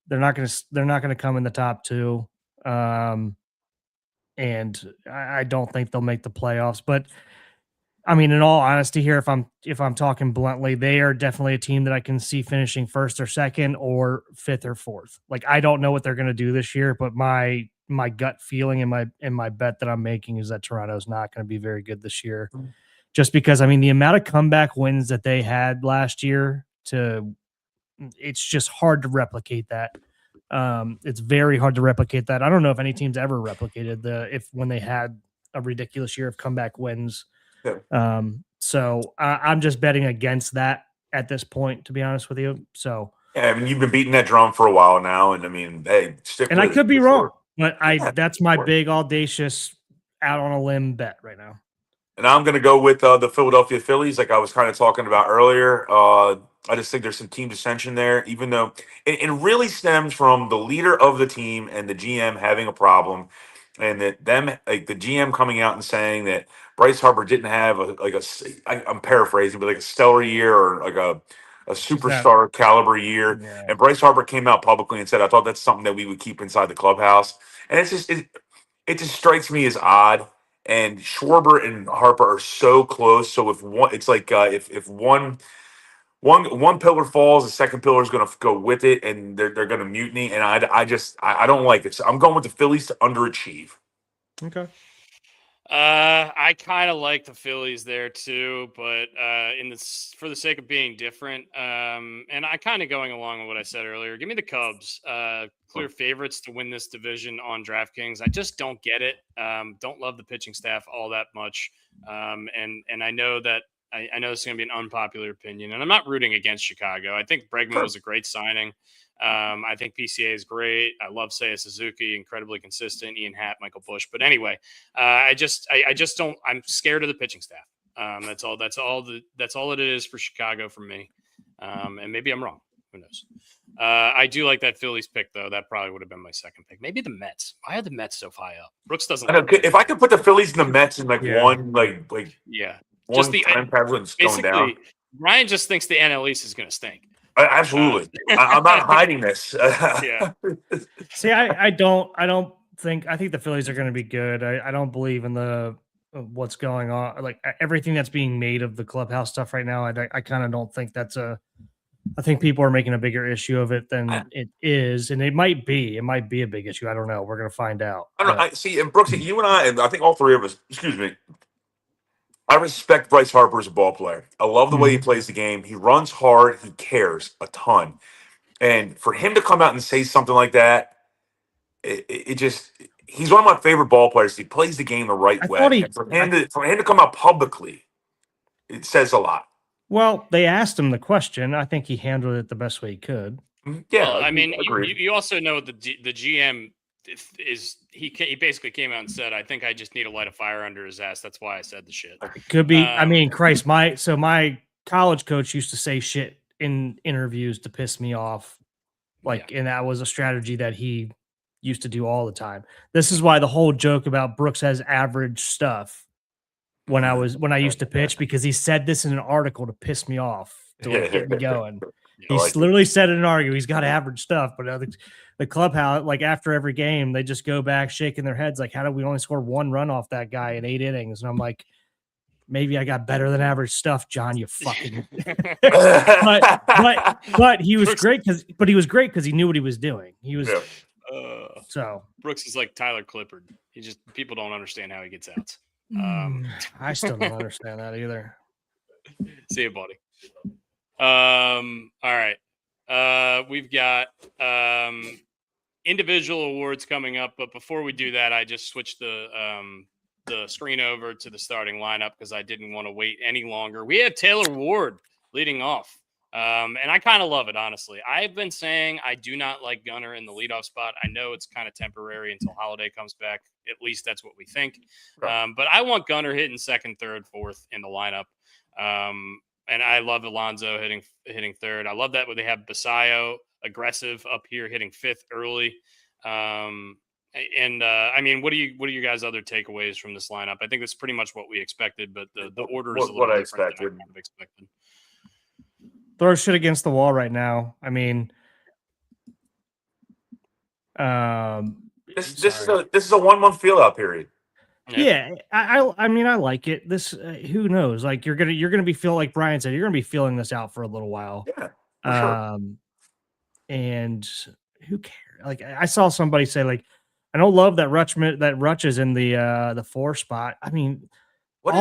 They're not going to come in the top two. And I don't think they'll make the playoffs, but I mean, in all honesty here, if I'm talking bluntly, they are definitely a team that I can see finishing first or second or fifth or fourth. Like I don't know what they're going to do this year, but my gut feeling and my bet that I'm making is that Toronto's not going to be very good this year. Just because the amount of comeback wins that they had last year it's just hard to replicate that. It's very hard to replicate that. I don't know if any team's ever replicated when they had a ridiculous year of comeback wins. Yeah. So I'm just betting against that at this point, to be honest with you. So yeah, you've been beating that drum for a while now, and hey, stick. And I could be wrong, but that's my big audacious out on a limb bet right now. And I'm going to go with the Philadelphia Phillies, like I was kind of talking about earlier. I just think there's some team dissension there, even though it really stems from the leader of the team and the GM having a problem, and that the GM coming out and saying that Bryce Harper didn't have I'm paraphrasing, but like a stellar year or like a superstar caliber year. Yeah. And Bryce Harper came out publicly and said, I thought that's something that we would keep inside the clubhouse. And it just strikes me as odd. And Schwarber and Harper are so close. So if one, it's like if one pillar falls, the second pillar is going to go with it, and they're going to mutiny. And I don't like it. So I'm going with the Phillies to underachieve. Okay. I kind of like the Phillies there too, but for the sake of being different, and I kind of going along with what I said earlier. Give me the Cubs, clear favorites to win this division on DraftKings. I just don't get it. Don't love the pitching staff all that much, and I know that I know this is going to be an unpopular opinion, and I'm not rooting against Chicago. I think Bregman was a great signing. I think PCA is great. I love Seiya Suzuki, incredibly consistent. Ian Happ, Michael Busch. But anyway, I just don't. I'm scared of the pitching staff. That's all it is for Chicago for me. And maybe I'm wrong. Who knows? I do like that Phillies pick though. That probably would have been my second pick. Maybe the Mets. Why are the Mets so high up? Brooks doesn't. If I could put the Phillies and the Mets in one, like yeah. just one the time Pavlin's going down. basically Ryan just thinks the NL East is going to stink. Absolutely. I'm not hiding this. Yeah. See, I don't think I think the Phillies are going to be good. I don't believe in the what's going on, like everything that's being made of the clubhouse stuff right now. I kind of don't think that's a. I think people are making a bigger issue of it than it is, and it might be. It might be a big issue. I don't know. We're going to find out. I don't know. I see, and Brooks, you and I think all three of us. Excuse me. I respect Bryce Harper as a ball player. I love the way he plays the game. He runs hard. He cares a ton. And for him to come out and say something like that, it just he's one of my favorite ball players. He plays the game the right I thought way. he. And for him to come out publicly, it says a lot. Well, they asked him the question. I think he handled it the best way he could. Yeah, Well, I mean, agreed. you also know the GM is he basically came out and said, "I think I just need to light a fire under his ass." That's why I said the shit. Could be. I mean, Christ, my college coach used to say shit in interviews to piss me off, like, and that was a strategy that he used to do all the time. This is why the whole joke about Brooks has average stuff when I used to pitch, because he said this in an article to piss me off, to like get me going. He's literally said in an article he's got average stuff, but the clubhouse, like after every game, they just go back shaking their heads like, how did we only score 1 run off that guy in 8 innings? And I'm like, maybe I got better than average stuff, John. You fucking. but he was great because he knew what he was doing. He was so. Brooks is like Tyler Clippard. People don't understand how he gets outs. I still don't understand that either. See you, buddy. All right. We've got individual awards coming up, but before we do that, I just switched the screen over to the starting lineup because I didn't want to wait any longer. We have Taylor Ward leading off. And I kind of love it, honestly. I've been saying I do not like Gunnar in the leadoff spot. I know it's kind of temporary until Holiday comes back. At least that's what we think. Right. But I want Gunnar hitting second, third, fourth in the lineup. And I love Alonso hitting third. I love that when they have Basayo aggressive up here hitting fifth early. I mean, what are you guys' other takeaways from this lineup? I think that's pretty much what we expected, but the order is a little different than I kind of expected. Throw shit against the wall right now. I mean, this is a 1 month feel out period. Yeah, I mean, I like it. This who knows? Like you're gonna be feeling, like Brian said, you're gonna be feeling this out for a little while. Yeah, for sure. And who cares? Like I saw somebody say, like, I don't love that Rutch is in the 4 spot. I mean,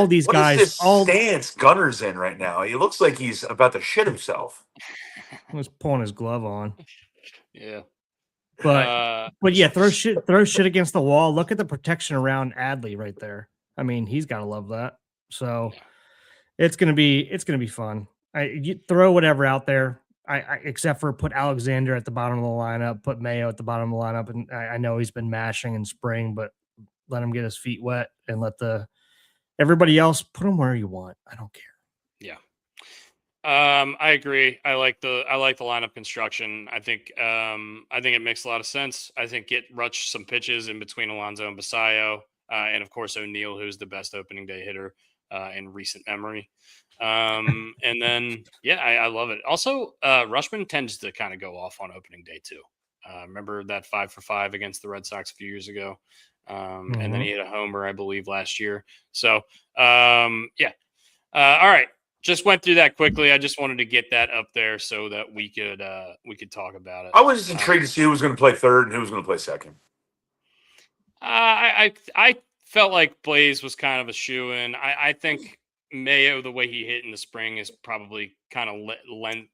these guys, is this stance Gunner's in right now? He looks like he's about to shit himself. He was pulling his glove on. Yeah. But yeah, throw shit against the wall. Look at the protection around Adley right there. I mean, he's got to love that. So it's gonna be fun. You throw whatever out there. I except for put Alexander at the bottom of the lineup, put Mayo at the bottom of the lineup, and I know he's been mashing in spring, but let him get his feet wet and let everybody else put him where you want. I don't care. Yeah. I agree. I like the lineup construction. I think it makes a lot of sense. I think get Rutch some pitches in between Alonso and Basayo, and of course O'Neill, who's the best opening day hitter in recent memory. And then I love it. Also, Rushman tends to kind of go off on opening day too. Remember that 5 for 5 against the Red Sox a few years ago, and then he hit a homer, I believe, last year. So all right. Just went through that quickly. I just wanted to get that up there so that we could talk about it. I was just intrigued to see who was going to play third and who was going to play second. I felt like Blaze was kind of a shoo-in. I think Mayo, the way he hit in the spring, is probably kind of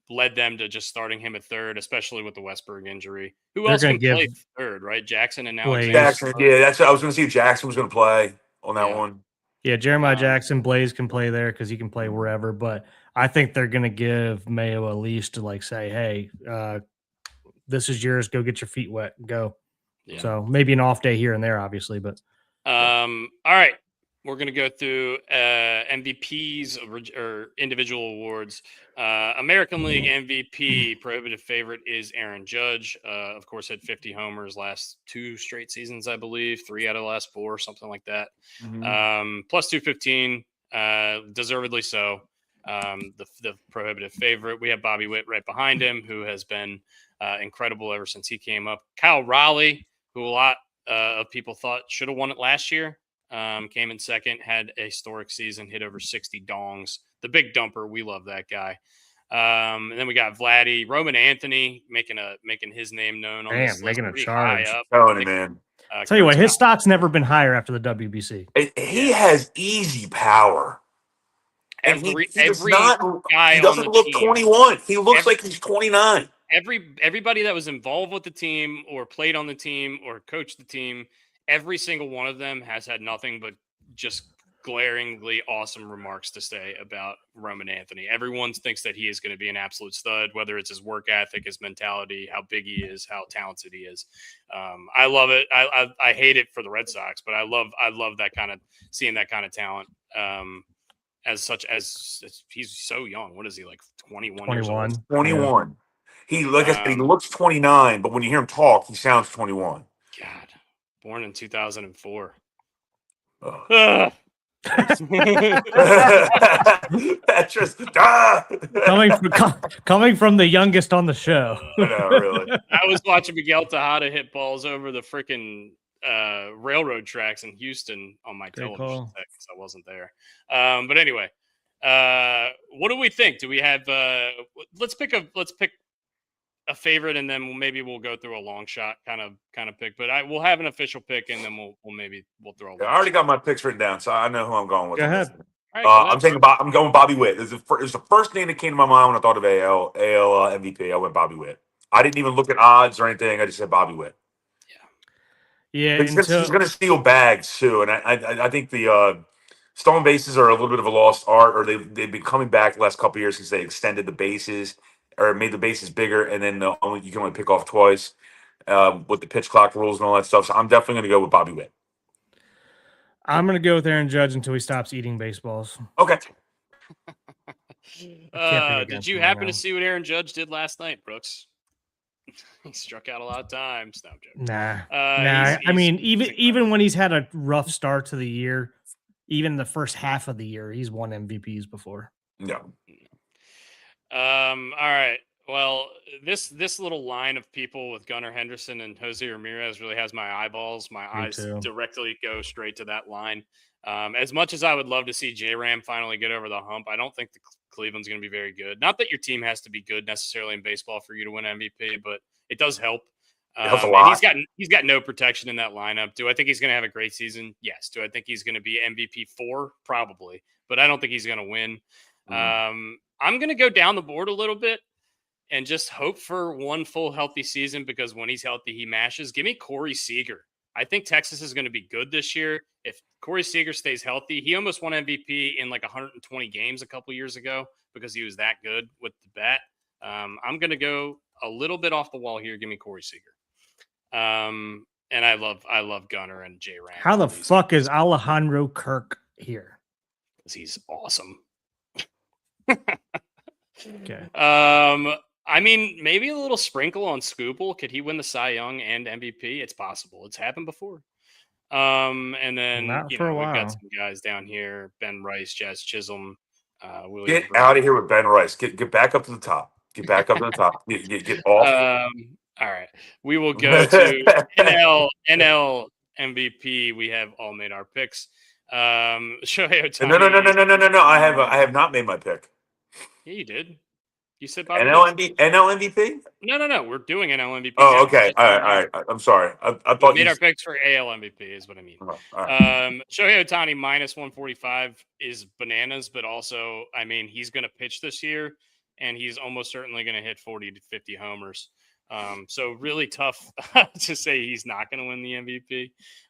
led them to just starting him at third, especially with the Westberg injury. Who else can play third, right? Jackson and now Jackson. Yeah, that's what I was going to see if Jackson was going to play on that one. Yeah, Jeremiah Jackson, Blaze can play there because he can play wherever. But I think they're going to give Mayo a leash to like say, hey, this is yours. Go get your feet wet. Go. Yeah. So maybe an off day here and there, obviously. But all right. We're going to go through MVPs or individual awards. American League MVP prohibitive favorite is Aaron Judge. Of course, had 50 homers last 2 straight seasons, I believe. 3 out of the last 4, something like that. Plus 215 deservedly so. The prohibitive favorite. We have Bobby Witt right behind him, who has been incredible ever since he came up. Kyle Raleigh, who a lot of people thought should have won it last year, came in second, had a historic season, hit over 60 dongs. The big dumper, we love that guy. And then we got Vladdy, Roman Anthony making his name known on this list, making a pretty charge. high up. Telling you, man. Tell you what, Kurtz his Mallett. stock's never been higher after the WBC. He has easy power. And Every he does every not. guy He on doesn't the look team, 21. He looks every- like he's 29. everybody that was involved with the team or played on the team or coached the team, every single one of them has had nothing but just glaringly awesome remarks to say about Roman Anthony. Everyone thinks that he is going to be an absolute stud, whether it's his work ethic, his mentality, how big he is, how talented he is. I love it. I hate it for the Red Sox, but I love that kind of seeing that kind of talent. As he's so young. What is he, like 21 years old? 21. He, like I said, he looks 29, but when you hear him talk, he sounds 21. God, born in 2004. That's just coming from the youngest on the show. I know, really. I was watching Miguel Tejada hit balls over the freaking railroad tracks in Houston on my television set because I wasn't there. But anyway, what do we think? Do we have? Let's pick a favorite, and then maybe we'll go through a long shot kind of pick. But we'll have an official pick, and then we'll throw. I already got my picks written down, so I know who I'm going with. Go ahead. I'm going Bobby Witt. It was the first name that came to my mind when I thought of AL MVP. I went Bobby Witt. I didn't even look at odds or anything. I just said Bobby Witt. Yeah. He's going to steal bags too, and I think the stolen bases are a little bit of a lost art, or they've been coming back the last couple of years since they extended the bases or made the bases bigger, and then you can only pick off twice with the pitch clock rules and all that stuff. So I'm definitely going to go with Bobby Witt. I'm going to go with Aaron Judge until he stops eating baseballs. Okay. Did you happen to see what Aaron Judge did last night, Brooks? He struck out a lot of times. No, I'm joking. Nah. I mean, even when he's had a rough start to the year, even the first half of the year, he's won MVPs before. No. All right. Well, this little line of people with Gunnar Henderson and Jose Ramirez really has my eyeballs. My eyes directly go straight to that line. As much as I would love to see J-Ram finally get over the hump, I don't think the Cleveland's going to be very good. Not that your team has to be good necessarily in baseball for you to win MVP, but it does help. It helps a lot. He's got no protection in that lineup. Do I think he's going to have a great season? Yes. Do I think he's going to be MVP 4? Probably, but I don't think he's going to win. I'm going to go down the board a little bit and just hope for one full healthy season, because when he's healthy, he mashes. Give me Corey Seager. I think Texas is going to be good this year. If Corey Seager stays healthy, he almost won MVP in like 120 games a couple years ago because he was that good with the bat. I'm going to go a little bit off the wall here. Give me Corey Seager. And I love Gunnar and J-Ram. How the fuck is Alejandro Kirk here? Because he's awesome. Okay. I mean, maybe a little sprinkle on Scoople. Could he win the Cy Young and MVP? It's possible. It's happened before. And then we've got some guys down here: Ben Rice, Jazz Chisholm. Get out of here with Ben Rice. Get back up to the top. Get back up to the top. Get off. All right. We will go to NL MVP. We have all made our picks. Shohei Ohtani. No. I have not made my pick. Yeah, you did. You said Bobby NL MVP? No. We're doing NL MVP. Oh, okay. All right. I'm sorry. I thought we made our picks for AL MVP is what I mean. Oh, right. Shohei Ohtani minus 145 is bananas, but also, I mean, he's going to pitch this year, and he's almost certainly going to hit 40 to 50 homers. So really tough to say he's not going to win the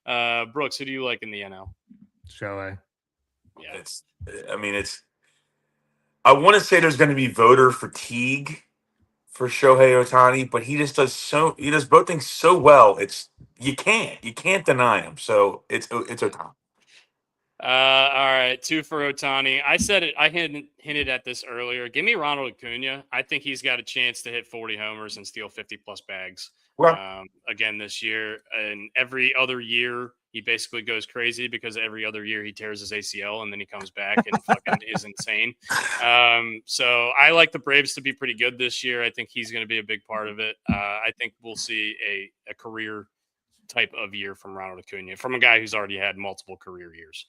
MVP. Brooks, who do you like in the NL? Shohei. Yeah. I want to say there's going to be voter fatigue for Shohei Ohtani, but he does both things so well. You can't deny him. So it's Ohtani. All right, 2 for Ohtani. I said it. I hinted at this earlier. Give me Ronald Acuna. I think he's got a chance to hit 40 homers and steal 50 plus bags again this year. And every other year he basically goes crazy because every other year he tears his ACL and then he comes back and fucking is insane. So I like the Braves to be pretty good this year. I think he's going to be a big part of it. I think we'll see a career type of year from Ronald Acuna, from a guy who's already had multiple career years.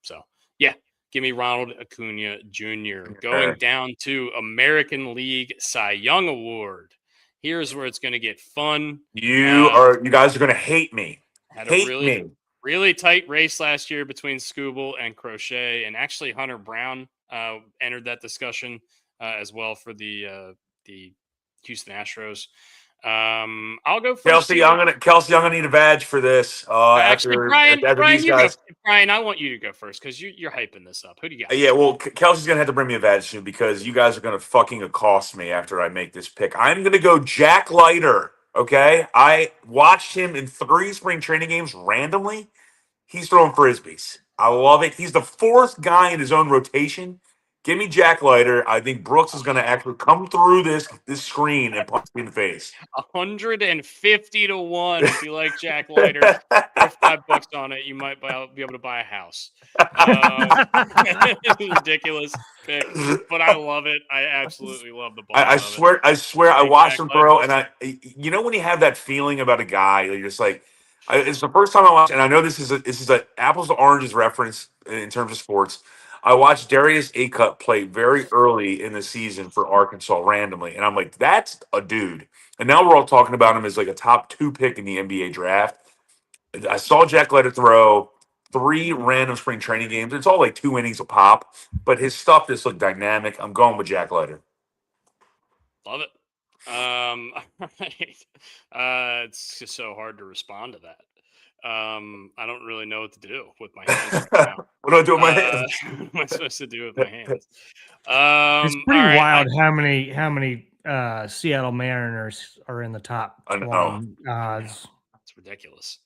So yeah, give me Ronald Acuna Jr. Going down to American League Cy Young Award. Here's where it's going to get fun. You guys are going to hate me. Had a really tight race last year between Scooble and Crochet, and actually Hunter Brown entered that discussion as well for the Houston Astros. I'll go first. Kelsey, I'm gonna need a badge for this. Actually, Brian, these guys. Brian, I want you to go first because you're hyping this up. Who do you got? Yeah, well, Kelsey's gonna have to bring me a badge soon because you guys are gonna fucking accost me after I make this pick. I'm gonna go Jack Leiter. Okay, I watched him in 3 spring training games randomly. He's throwing frisbees. I love it. He's the 4th guy in his own rotation. Give me Jack Leiter. I think Brooks is going to actually come through this screen and punch me in the face. 150 to 1. If you like Jack Leiter, for $5 on it, you might be able to buy a house. Ridiculous pick, but I love it. I absolutely love the ball. I swear, I watched him throw, and you know when you have that feeling about a guy, you're just like, it's the first time I watched, and I know this is a apples to oranges reference in terms of sports. I watched Darius Acut play very early in the season for Arkansas randomly, and I'm like, that's a dude. And now we're all talking about him as like a top 2 pick in the NBA draft. I saw Jack Leiter throw 3 random spring training games. It's all like 2 innings a pop, but his stuff just looked dynamic. I'm going with Jack Leiter. Love it. It's just so hard to respond to that. I don't really know what to do with my hands right now. What do I do with my hands? What am I supposed to do with my hands? It's pretty wild how many Seattle Mariners are in the top 20 odds. It's ridiculous.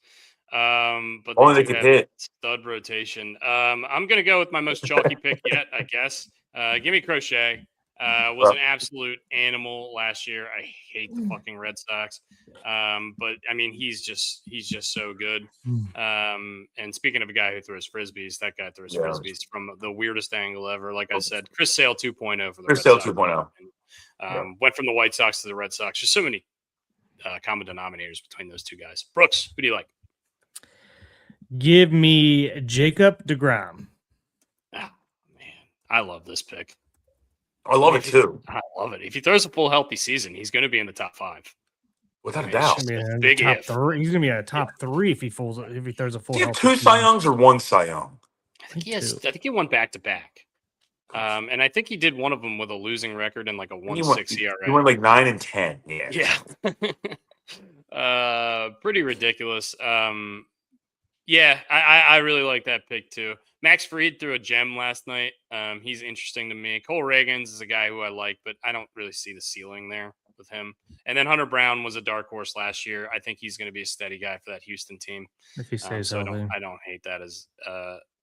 But only they can hit. Stud rotation. I'm gonna go with my most chalky pick yet, I guess. Give me Crochet. Was an absolute animal last year. I hate the fucking Red Sox. But I mean, he's just so good. And speaking of a guy who throws frisbees, that guy throws frisbees from the weirdest angle ever. Like I said, Chris Sale 2.0 for the Chris Sale 2.0. Went from the White Sox to the Red Sox. There's so many common denominators between those two guys. Brooks, who do you like? Give me Jacob deGrom. Oh, man, I love this pick. I love it too. I love it. If he throws a full healthy season, he's going to be in the top 5. Without a doubt. Big top 3. He's going to be in a top 3 if he throws a full. Do you have 2 Cy Youngs or 1 Cy Young? I think he went back to back. And I think he did one of them with a losing record and like a 1.6 ERA. He went like 9 and 10. Yeah. Pretty ridiculous. Yeah, I really like that pick too. Max Fried threw a gem last night. He's interesting to me. Cole Reagans is a guy who I like, but I don't really see the ceiling there with him. And then Hunter Brown was a dark horse last year. I think he's going to be a steady guy for that Houston team. If he stays so healthy. I don't hate that as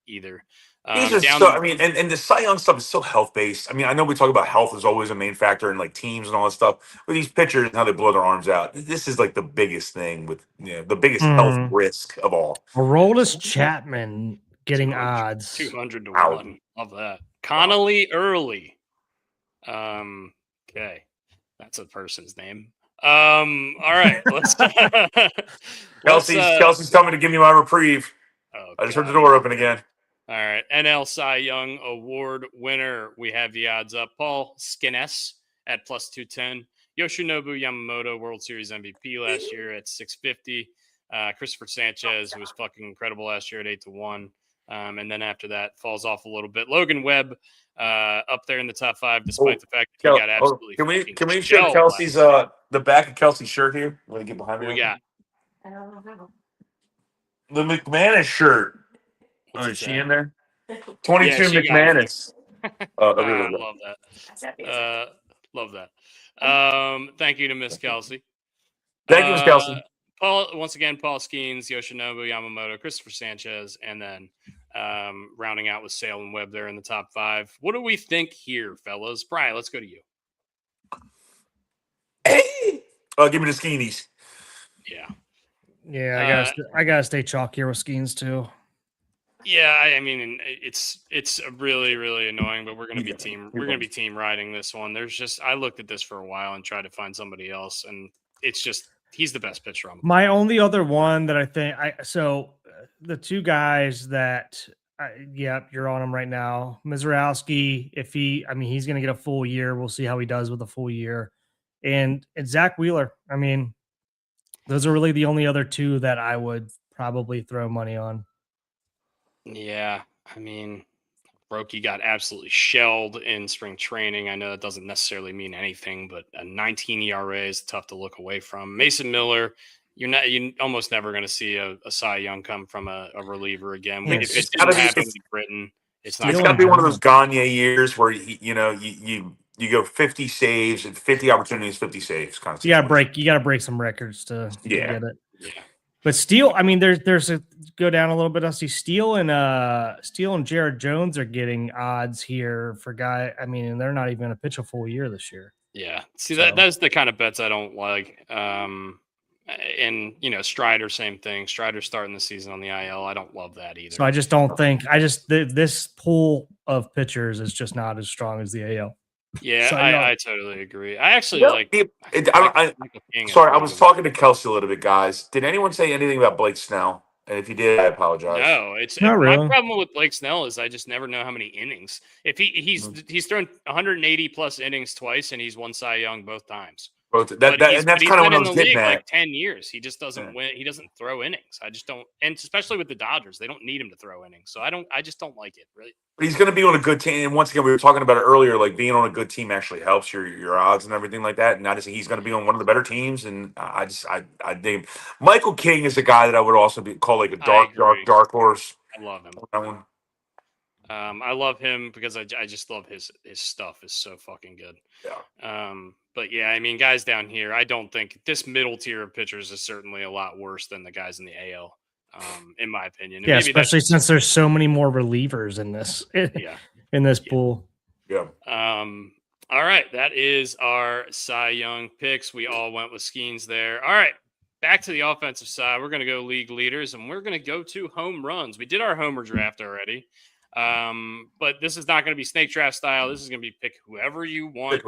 either. And the Cy Young stuff is so health based. I mean, I know we talk about health is always a main factor in like teams and all that stuff. With these pitchers and how they blow their arms out, this is like the biggest thing with the biggest health risk of all. Aroldis Chapman getting odds 200 to 1. Love that. Connolly Early. Okay, that's a person's name. All right, let's. Kelsey's coming to give me my reprieve. I just heard the door open again. All right, NL Cy Young Award winner. We have the odds up. Paul Skenes at +210. Yoshinobu Yamamoto, World Series MVP last year at 650. Christopher Sanchez, who was fucking incredible last year at 8 to 1. And then after that, falls off a little bit. Logan Webb up there in the top 5, despite the fact that he got absolutely. Can we show Kelsey's the back of Kelsey's shirt here? Want to get behind me? We got the McManus shirt. Is she in there? 22 McManus. I love that. Love that. Thank you to Miss Kelsey. Thank you, Miss Kelsey. Paul Skeens, Yoshinobu Yamamoto, Christopher Sanchez, and then rounding out with Sale and Webb there in the top 5. What do we think here, fellas? Brian, let's go to you. Hey! Give me the Skeenies. Yeah. Yeah, I gotta stay chalk here with Skeens too. Yeah, I mean, it's really really annoying, but we're gonna be team riding this one. There's just I looked at this for a while and tried to find somebody else, and it's just he's the best pitcher on the My planet. only other one that I think the two guys that yep, you're on him right now. Mizrowski, he's going to get a full year. We'll see how he does with a full year. And Zach Wheeler. I mean, those are really the only other two that I would probably throw money on. Yeah, I mean, Roki got absolutely shelled in spring training. I know that doesn't necessarily mean anything, but a 19 ERA is tough to look away from. Mason Miller, you're almost never going to see a Cy Young come from a reliever again. Yeah, If it gotta didn't be happen with Britain, it's not It's Steele got going to and to be one of happen. those Gagne years where you go 50 saves and 50 opportunities, 50 saves kind of situation. you gotta break some records to Yeah, get it. Yeah. But Steele, I mean, there's a go down a little bit. I see Steele and Jared Jones are getting odds here for guy. I mean, and they're not even going to pitch a full year this year. Yeah. See, So that's the kind of bets I don't like. And Strider, same thing. Strider starting the season on the IL. I don't love that either. so I just don't think this pool of pitchers is just not as strong as the AL. Yeah, So I totally agree. I actually yeah. like Michael King. Sorry, I was talking to Kelsey a little bit, guys. Did anyone say anything about Blake Snell? And if you did, I apologize. No, it's Not my really. problem with Blake Snell is I just never know how many innings. If he's thrown 180 plus innings twice and he's won Cy Young both times. Both But and that's he's kind of been what I in was the getting league at. like 10 years. He just doesn't Yeah. win. He doesn't throw innings. I just don't, and especially with the Dodgers, they don't need him to throw innings. So I just don't like it really. But he's going to be on a good team. And once again, we were talking about it earlier. Like being on a good team actually helps your odds and everything like that. And I just think he's going to be on one of the better teams. And I dig him. Michael King is a guy that I would also call like a I agree. dark horse. I love him. That one. I love him because I just love his stuff is so fucking good. Yeah. But yeah, I mean, guys down here, I don't think this middle tier of pitchers is certainly a lot worse than the guys in the AL, in my opinion. And Yeah, maybe especially since there's so many more relievers in this in this pool. Yeah. All right, that is our Cy Young picks. We all went with Skeens there. All right, back to the offensive side. We're going to go league leaders, and we're going to go to home runs. We did our homer draft already. But this is not going to be snake draft style. This is going to be pick whoever you want,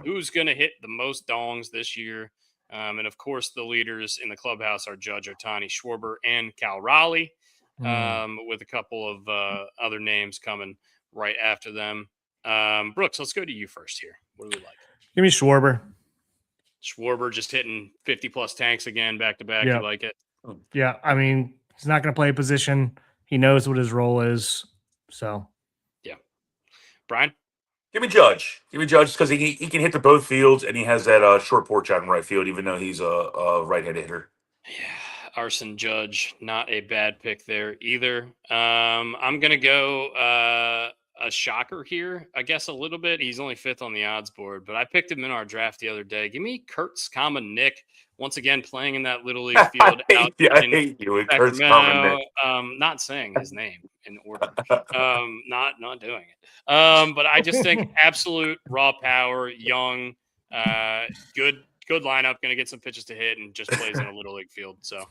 who's going to hit the most dongs this year. And of course, the leaders in the clubhouse are Judge Ohtani, Schwarber, and Cal Raleigh, with a couple of other names coming right after them. Brooks, let's go to you first here. What do we like? Give me Schwarber. Schwarber just hitting 50 plus tanks again back to back. Yeah. You like it? Yeah, I mean, he's not going to play a position. He knows what his role is. So, yeah. Brian? Give me Judge. Give me Judge because he can hit to both fields and he has that short porch out in right field, even though he's a right-handed hitter. Yeah, Arson Judge, not a bad pick there either. I'm gonna go a shocker here, I guess a little bit. He's only fifth on the odds board, but I picked him in our draft the other day. Give me Kurtz, Nick, once again playing in that little league field. I hate you with Kurtz, Nick. Not saying his name in order. Not doing it. But I just think absolute raw power, young, good lineup, going to get some pitches to hit and just plays in a little league field. So,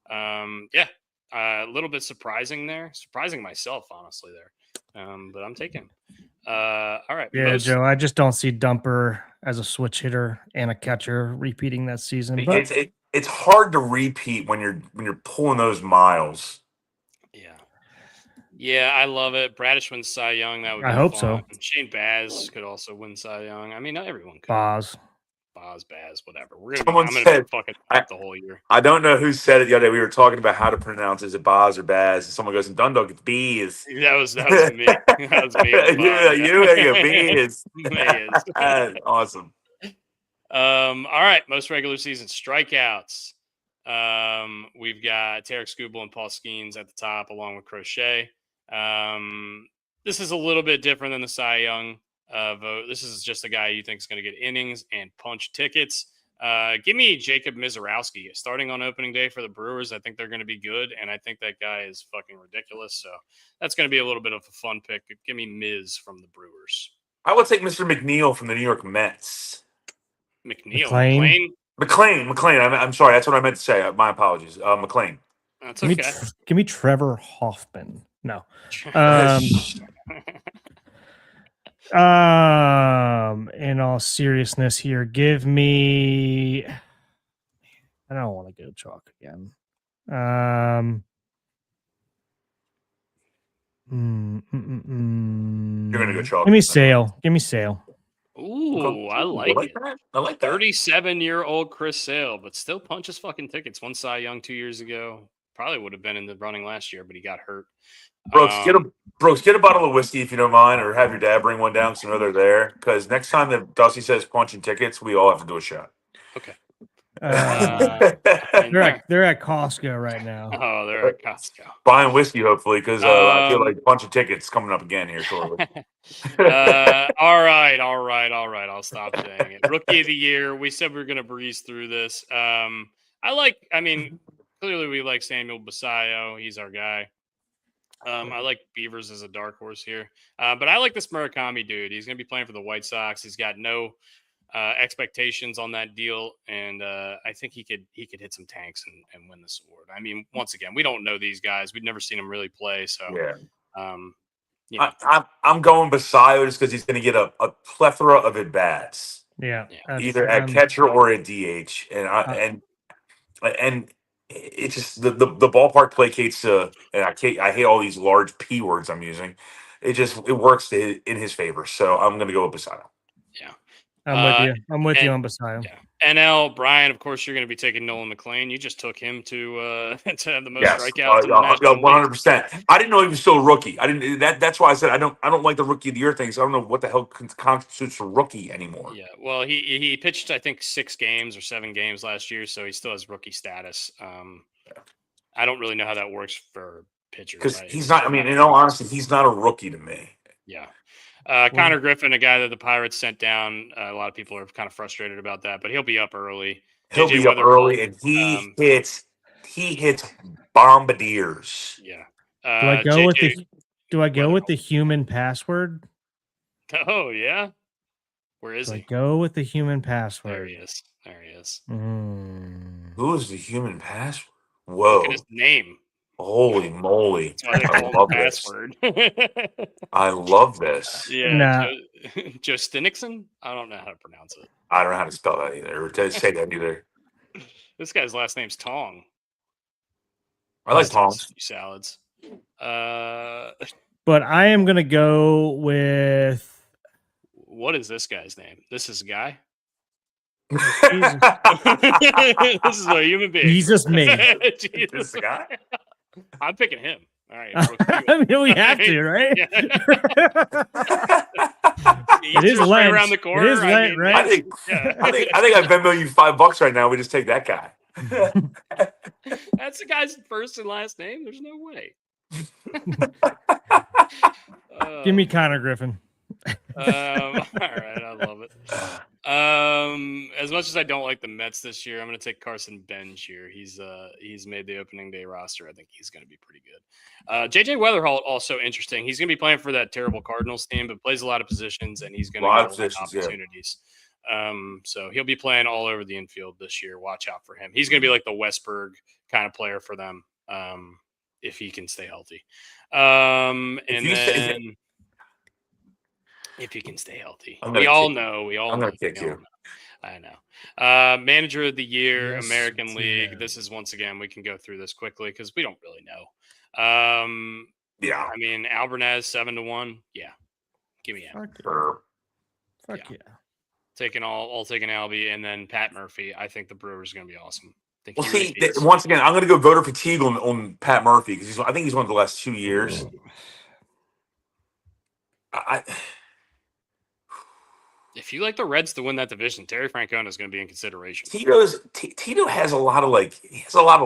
a little bit surprising myself, honestly, there. But I'm taking. All right. Yeah, Joe, I just don't see Dumper as a switch hitter and a catcher repeating that season. But it's hard to repeat when you're pulling those miles. Yeah, I love it. Bradish wins Cy Young. That would be I hope fun. so. Shane Baz could also win Cy Young. I mean, not everyone could. Baz, whatever. I'm gonna fucking the whole year. I don't know who said it the other day. We were talking about how to pronounce is it Baz or Baz, and someone goes, and Dundalk, it's Bees. That was me. That was me. Bees. Awesome. All right, most regular season strikeouts. We've got Tarek Skubal and Paul Skeens at the top, along with Crochet. This is a little bit different than the Cy Young vote. This is just a guy you think is going to get innings and punch tickets. Give me Jacob Mizrowski starting on opening day for the Brewers. I think they're going to be good, and I think that guy is fucking ridiculous. So that's going to be a little bit of a fun pick. Give me Miz from the Brewers. I would take Mr. McNeil from the New York Mets. McClain. McLean. I'm sorry. That's what I meant to say. My apologies. McLean. That's Give me, okay. give me Trevor Hoffman. No. In all seriousness here, give me. I don't want to go chalk again. You're gonna go chalk. Give me Sale. Give me Sale. Ooh, I like it. that. I like that. 37-year-old Chris Sale, but still punches fucking tickets. Won Cy Young 2 years ago. Probably would have been in the running last year, but he got hurt. Brooks, get a bottle of whiskey if you don't mind, or have your dad bring one down so you know they're there. Because next time that Dusty says punching tickets, we all have to do a shot. Okay. They're at Costco right now. Oh, they're at Costco. Buying whiskey, hopefully, because I feel like punching tickets coming up again here shortly. All right. I'll stop saying it. Rookie of the year. We said we were going to breeze through this. Clearly we like Samuel Basayo. He's our guy. I like Beavers as a dark horse here. But I like this Murakami dude. He's going to be playing for the White Sox. He's got no expectations on that deal, and I think he could hit some tanks and win this award. I mean, once again, we don't know these guys. We've never seen them really play, so yeah. I'm going Basayo just because he's going to get a plethora of at bats. Yeah, either at catcher or at DH, and it's just the ballpark placates to, and I hate all these large P words I'm using. It works in his favor, so I'm going to go with Basayo. Yeah. I'm with you. I'm with you on Basayo. Yeah. NL, Brian, of course, you're going to be taking Nolan McLean. You just took him to have the most strikeouts. 100%. I didn't know he was still a rookie. I didn't. That's why I said I don't like the rookie of the year things. I don't know what the hell constitutes a rookie anymore. Yeah. Well, he pitched I think 6 games or 7 games last year, so he still has rookie status. I don't really know how that works for pitchers because he's not. I mean, in all honesty, he's not a rookie to me. Yeah. Connor Griffin, a guy that the Pirates sent down. A lot of people are kind of frustrated about that, but he'll be up early. He'll be up early, and he hits bombardiers. Yeah. Do I go with the human password? Oh yeah. Where is he? Go with the human password. There he is. Who is the human password? Whoa! Look at his name. Holy moly! I love this. I love this. Yeah, Joe Stinnickson? I don't know how to pronounce it. I don't know how to spell that either, or to say that either. This guy's last name's Tong. I like Tongs. Salads. But I am going to go with... What is this guy's name? This is a guy? This is a human being. Jesus me. This is a guy? I'm picking him. All right. I mean, we have to, right? It is Lent. Right around the corner. It is Lent, right? I think I Venmo you $5 right now. We just take that guy. That's the guy's first and last name. There's no way. Give me Connor Griffin. All right, I love it. As much as I don't like the Mets this year, I'm going to take Carson Bench here. He's made the opening day roster. I think he's going to be pretty good. JJ Weatherholt also interesting. He's going to be playing for that terrible Cardinals team, but plays a lot of positions, and he's going to get opportunities. Yeah. So he'll be playing all over the infield this year. Watch out for him. He's going to be like the Westberg kind of player for them, if he can stay healthy. If he can stay healthy. We all know. I'm going to kick you. I know. Manager of the year, yes, American League. This is, once again, we can go through this quickly because we don't really know. Yeah. I mean, Albernaz 7-1. Yeah. Give me him. Fuck yeah. I'll take an Albie, and then Pat Murphy. I think the Brewers are going to be awesome. Once again, I'm going to go voter fatigue on Pat Murphy because I think he's one of the last 2 years. If you like the Reds to win that division, Terry Francona is going to be in consideration. Tito has a lot of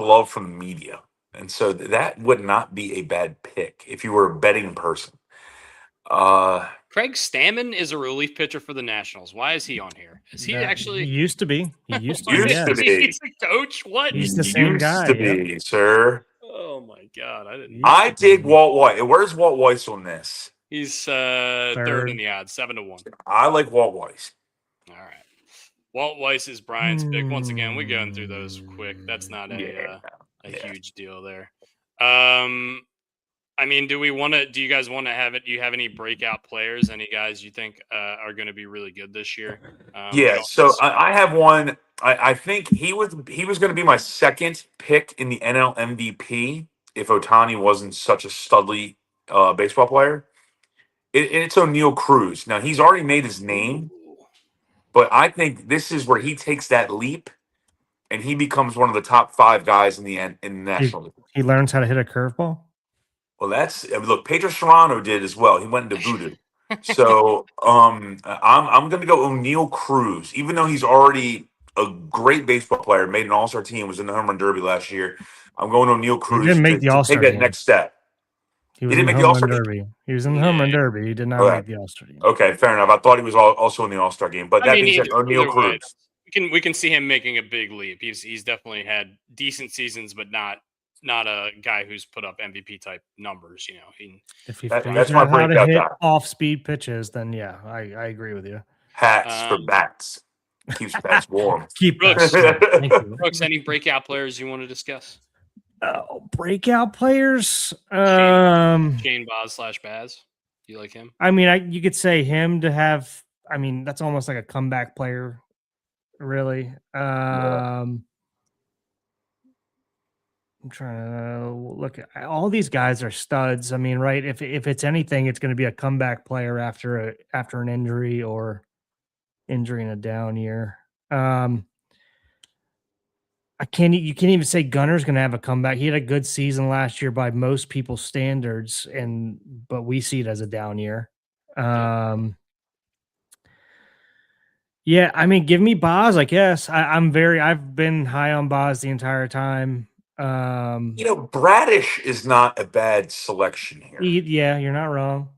love from the media, and so that would not be a bad pick if you were a betting person. Craig Stammen is a relief pitcher for the Nationals. Why is he on here? Is he actually? He used to be. He used to be. He's a coach. What? He's the same guy. Used to be, sir. Oh my God! I didn't. I dig Walt White. Where's Walt Weiss on this? He's third in the odds, 7-1. I like Walt Weiss. All right. Walt Weiss is Brian's pick. Once again, we're going through those quick. That's not a huge deal there. I mean, do you guys want to have it? Do you have any breakout players? Any guys you think are going to be really good this year? Yeah, so I have one. I think he was going to be my second pick in the NL MVP if Otani wasn't such a studly baseball player. It's O'Neal Cruz. Now he's already made his name, but I think this is where he takes that leap, and he becomes one of the top 5 guys in the National League. He learns how to hit a curveball. Well, look. Pedro Serrano did as well. He went into voodoo. So I'm going to go O'Neal Cruz, even though he's already a great baseball player, made an All-Star team, was in the home run derby last year. I'm going O'Neal Cruz didn't make the to All-Star take that game. next step. He was didn't in make the the home All-Star run game. derby. He was in the home run derby. He did not make the All-Star game. Okay, fair enough. I thought he was also in the All-Star game, but that being said, O'Neal Cruz. We can see him making a big leap. He's definitely had decent seasons, but not a guy who's put up MVP type numbers. You know, if he figures that's my out how to breakout hit guy. off-speed pitches, then yeah, I agree with you. Hats for bats. Keeps bats warm. Keep Brooks, thank you. Brooks, any breakout players you want to discuss? Breakout players. Shane Baz / Baz. Do you like him? I mean, you could say him to have. I mean, that's almost like a comeback player, really. I'm trying to look at all these guys are studs. I mean, right? If it's anything, it's going to be a comeback player after an injury or injury in a down year. You can't even say Gunner's going to have a comeback. He had a good season last year by most people's standards, but we see it as a down year. Yeah, I mean, give me Boz, I guess. I've been high on Boz the entire time. Bradish is not a bad selection here. Yeah, you're not wrong.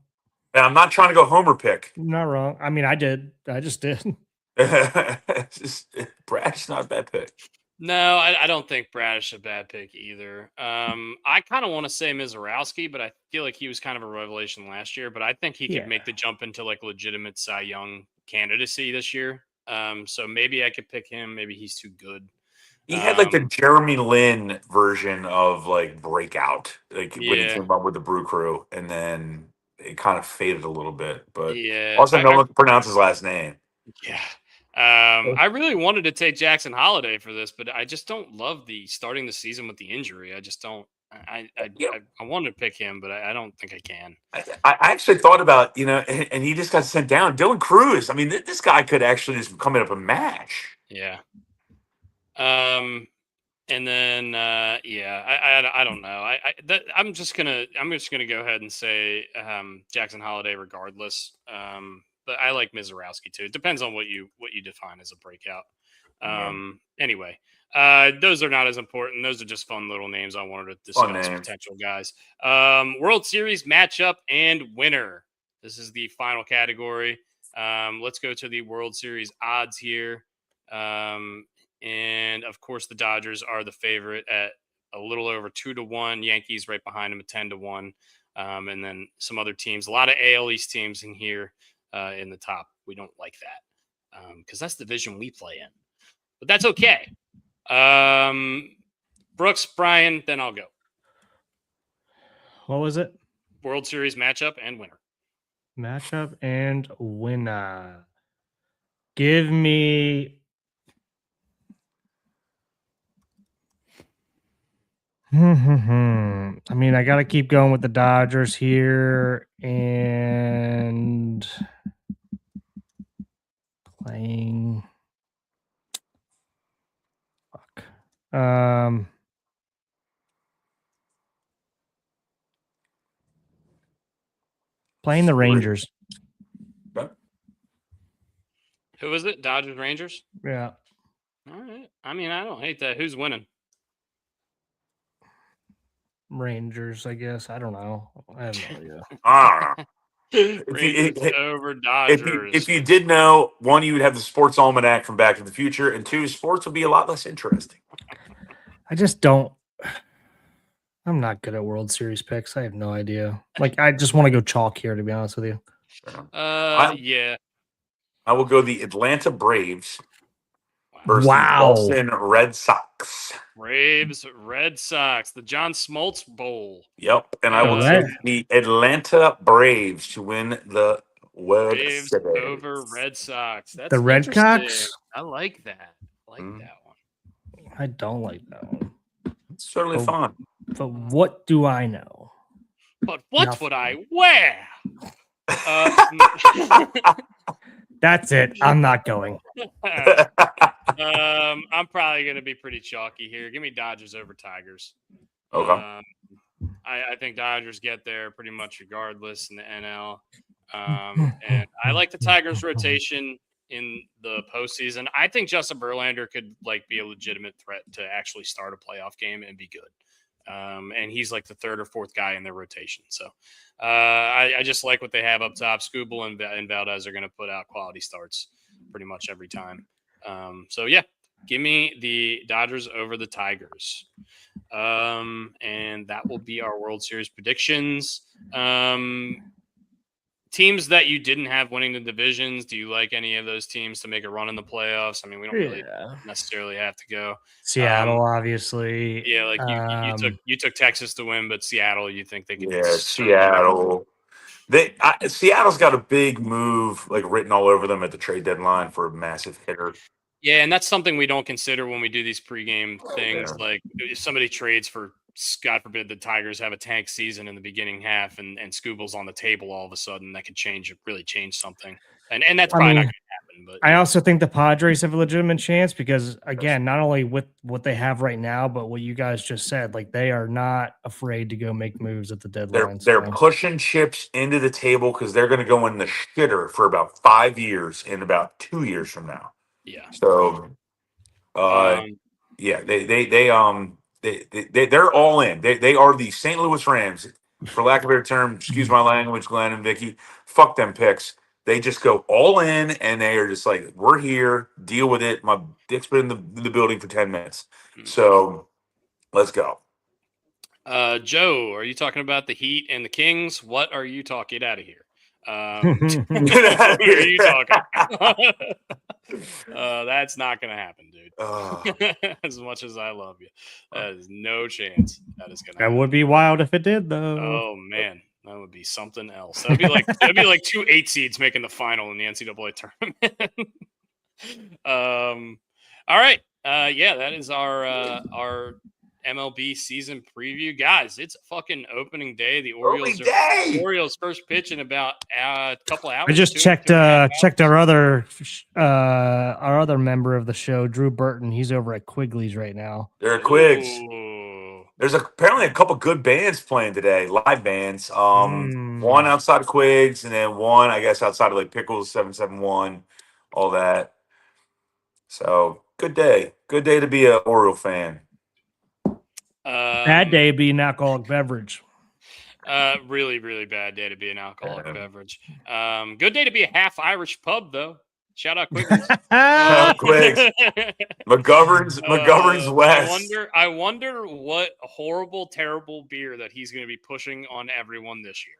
And I'm not trying to go homer pick. You're not wrong. I mean, I just did. Bradish's not a bad pick. No, I don't think Bradish is a bad pick either. I kind of want to say Mizorowski, but I feel like he was kind of a revelation last year. But I think he could make the jump into like legitimate Cy Young candidacy this year. So maybe I could pick him. Maybe he's too good. He had like the Jeremy Lin version of like breakout, like when he came up with the Brew Crew, and then it kind of faded a little bit. But also, no one can pronounce his last name. Yeah. I really wanted to take Jackson Holiday for this, but I just don't love the starting the season with the injury. I just don't. I wanted to pick him, but I don't think I can. I actually thought about and he just got sent down. Dylan Cruz. I mean, this guy could actually just come in up a match. Yeah. And then I don't know. I'm just gonna go ahead and say Jackson Holiday regardless. But I like Mizorowski too. It depends on what you define as a breakout. Anyway, those are not as important. Those are just fun little names I wanted to discuss, potential guys. World Series matchup and winner. This is the final category. Let's go to the World Series odds here. And of course, the Dodgers are the favorite at a little over 2-1. Yankees right behind them at 10-1. And then some other teams, a lot of AL East teams in here. In the top. We don't like that because that's the division we play in, but that's okay. Brooks, Brian, then I'll go. What was it? World Series matchup and winner. Matchup and winner. Give me I mean, I got to keep going with the Dodgers here and playing. Playing the Rangers. Who is it? Dodgers, Rangers? Yeah. All right. I mean, I don't hate that. Who's winning? Rangers, I guess. I don't know. I have no idea. Rangers over Dodgers. If you did know, one, you would have the sports almanac from Back to the Future, and two, sports would be a lot less interesting. I just don't. I'm not good at World Series picks. I have no idea. Like, I just want to go chalk here, to be honest with you. Yeah. I will go the Atlanta Braves versus the Wow. Boston Red Sox. Braves, Red Sox, the John Smoltz Bowl. Yep, and I will take the Atlanta Braves to win the World Braves Series over Red Sox. That's The Red interesting. Cox? I like that. That one. I don't like that one. It's certainly fun. But what do I know? But what would I wear? That's it. I'm not going. I'm probably going to be pretty chalky here. Give me Dodgers over Tigers. Okay. I think Dodgers get there pretty much regardless in the NL. And I like the Tigers rotation in the postseason. I think Justin Verlander could be a legitimate threat to actually start a playoff game and be good. And he's like the third or fourth guy in their rotation. So I just like what they have up top. Skubal and Valdez are going to put out quality starts pretty much every time. So yeah, give me the Dodgers over the Tigers. And that will be our World Series predictions. Teams that you didn't have winning the divisions, do you like any of those teams to make a run in the playoffs? I mean, we don't really necessarily have to go. Seattle, obviously. Yeah, like you took Texas to win, but Seattle, you think they could? Yeah, Seattle. Seattle's got a big move written all over them at the trade deadline for a massive hitter. Yeah, and that's something we don't consider when we do these pregame things. Yeah. Like if somebody trades for, God forbid, the Tigers have a tank season in the beginning half, and Skubal's on the table all of a sudden, that could really change something. And that's probably not going to happen. But I also think the Padres have a legitimate chance because, again, not only with what they have right now, but what you guys just said, they are not afraid to go make moves at the deadline. They're pushing chips into the table because they're going to go in the shitter for about 5 years in about 2 years from now. Yeah. So, yeah, they're all in. They are the St. Louis Rams, for lack of a better term. Excuse my language, Glenn and Vicky. Fuck them picks. They just go all in, and they are just like, we're here. Deal with it. My dick's been in the building for 10 minutes. So, let's go. Joe, are you talking about the Heat and the Kings? What are you talking? Get out of here. Get out of here. What are you talking? That's not going to happen, dude. As much as I love you, that is no chance that is going to happen. That would be wild if it did, though. Oh, man. That would be something else. That'd be like 2 8 seeds making the final in the NCAA tournament. All right. Yeah, that is our MLB season preview, guys. It's fucking opening day. The Orioles first pitch in about a couple hours. I just checked our other member of the show, Drew Burton. He's over at Quigley's right now. They're at Quigs. There's apparently a couple good bands playing today, live bands. One outside of Quigs, and then one, I guess, outside of Pickles 771, all that. So good day to be an Oriole fan. Bad day to be an alcoholic beverage. Really, really bad day to be an alcoholic beverage. Good day to be a half Irish pub, though. Shout out Quigley's. Quigs. McGovern's West. I wonder what horrible, terrible beer that he's going to be pushing on everyone this year.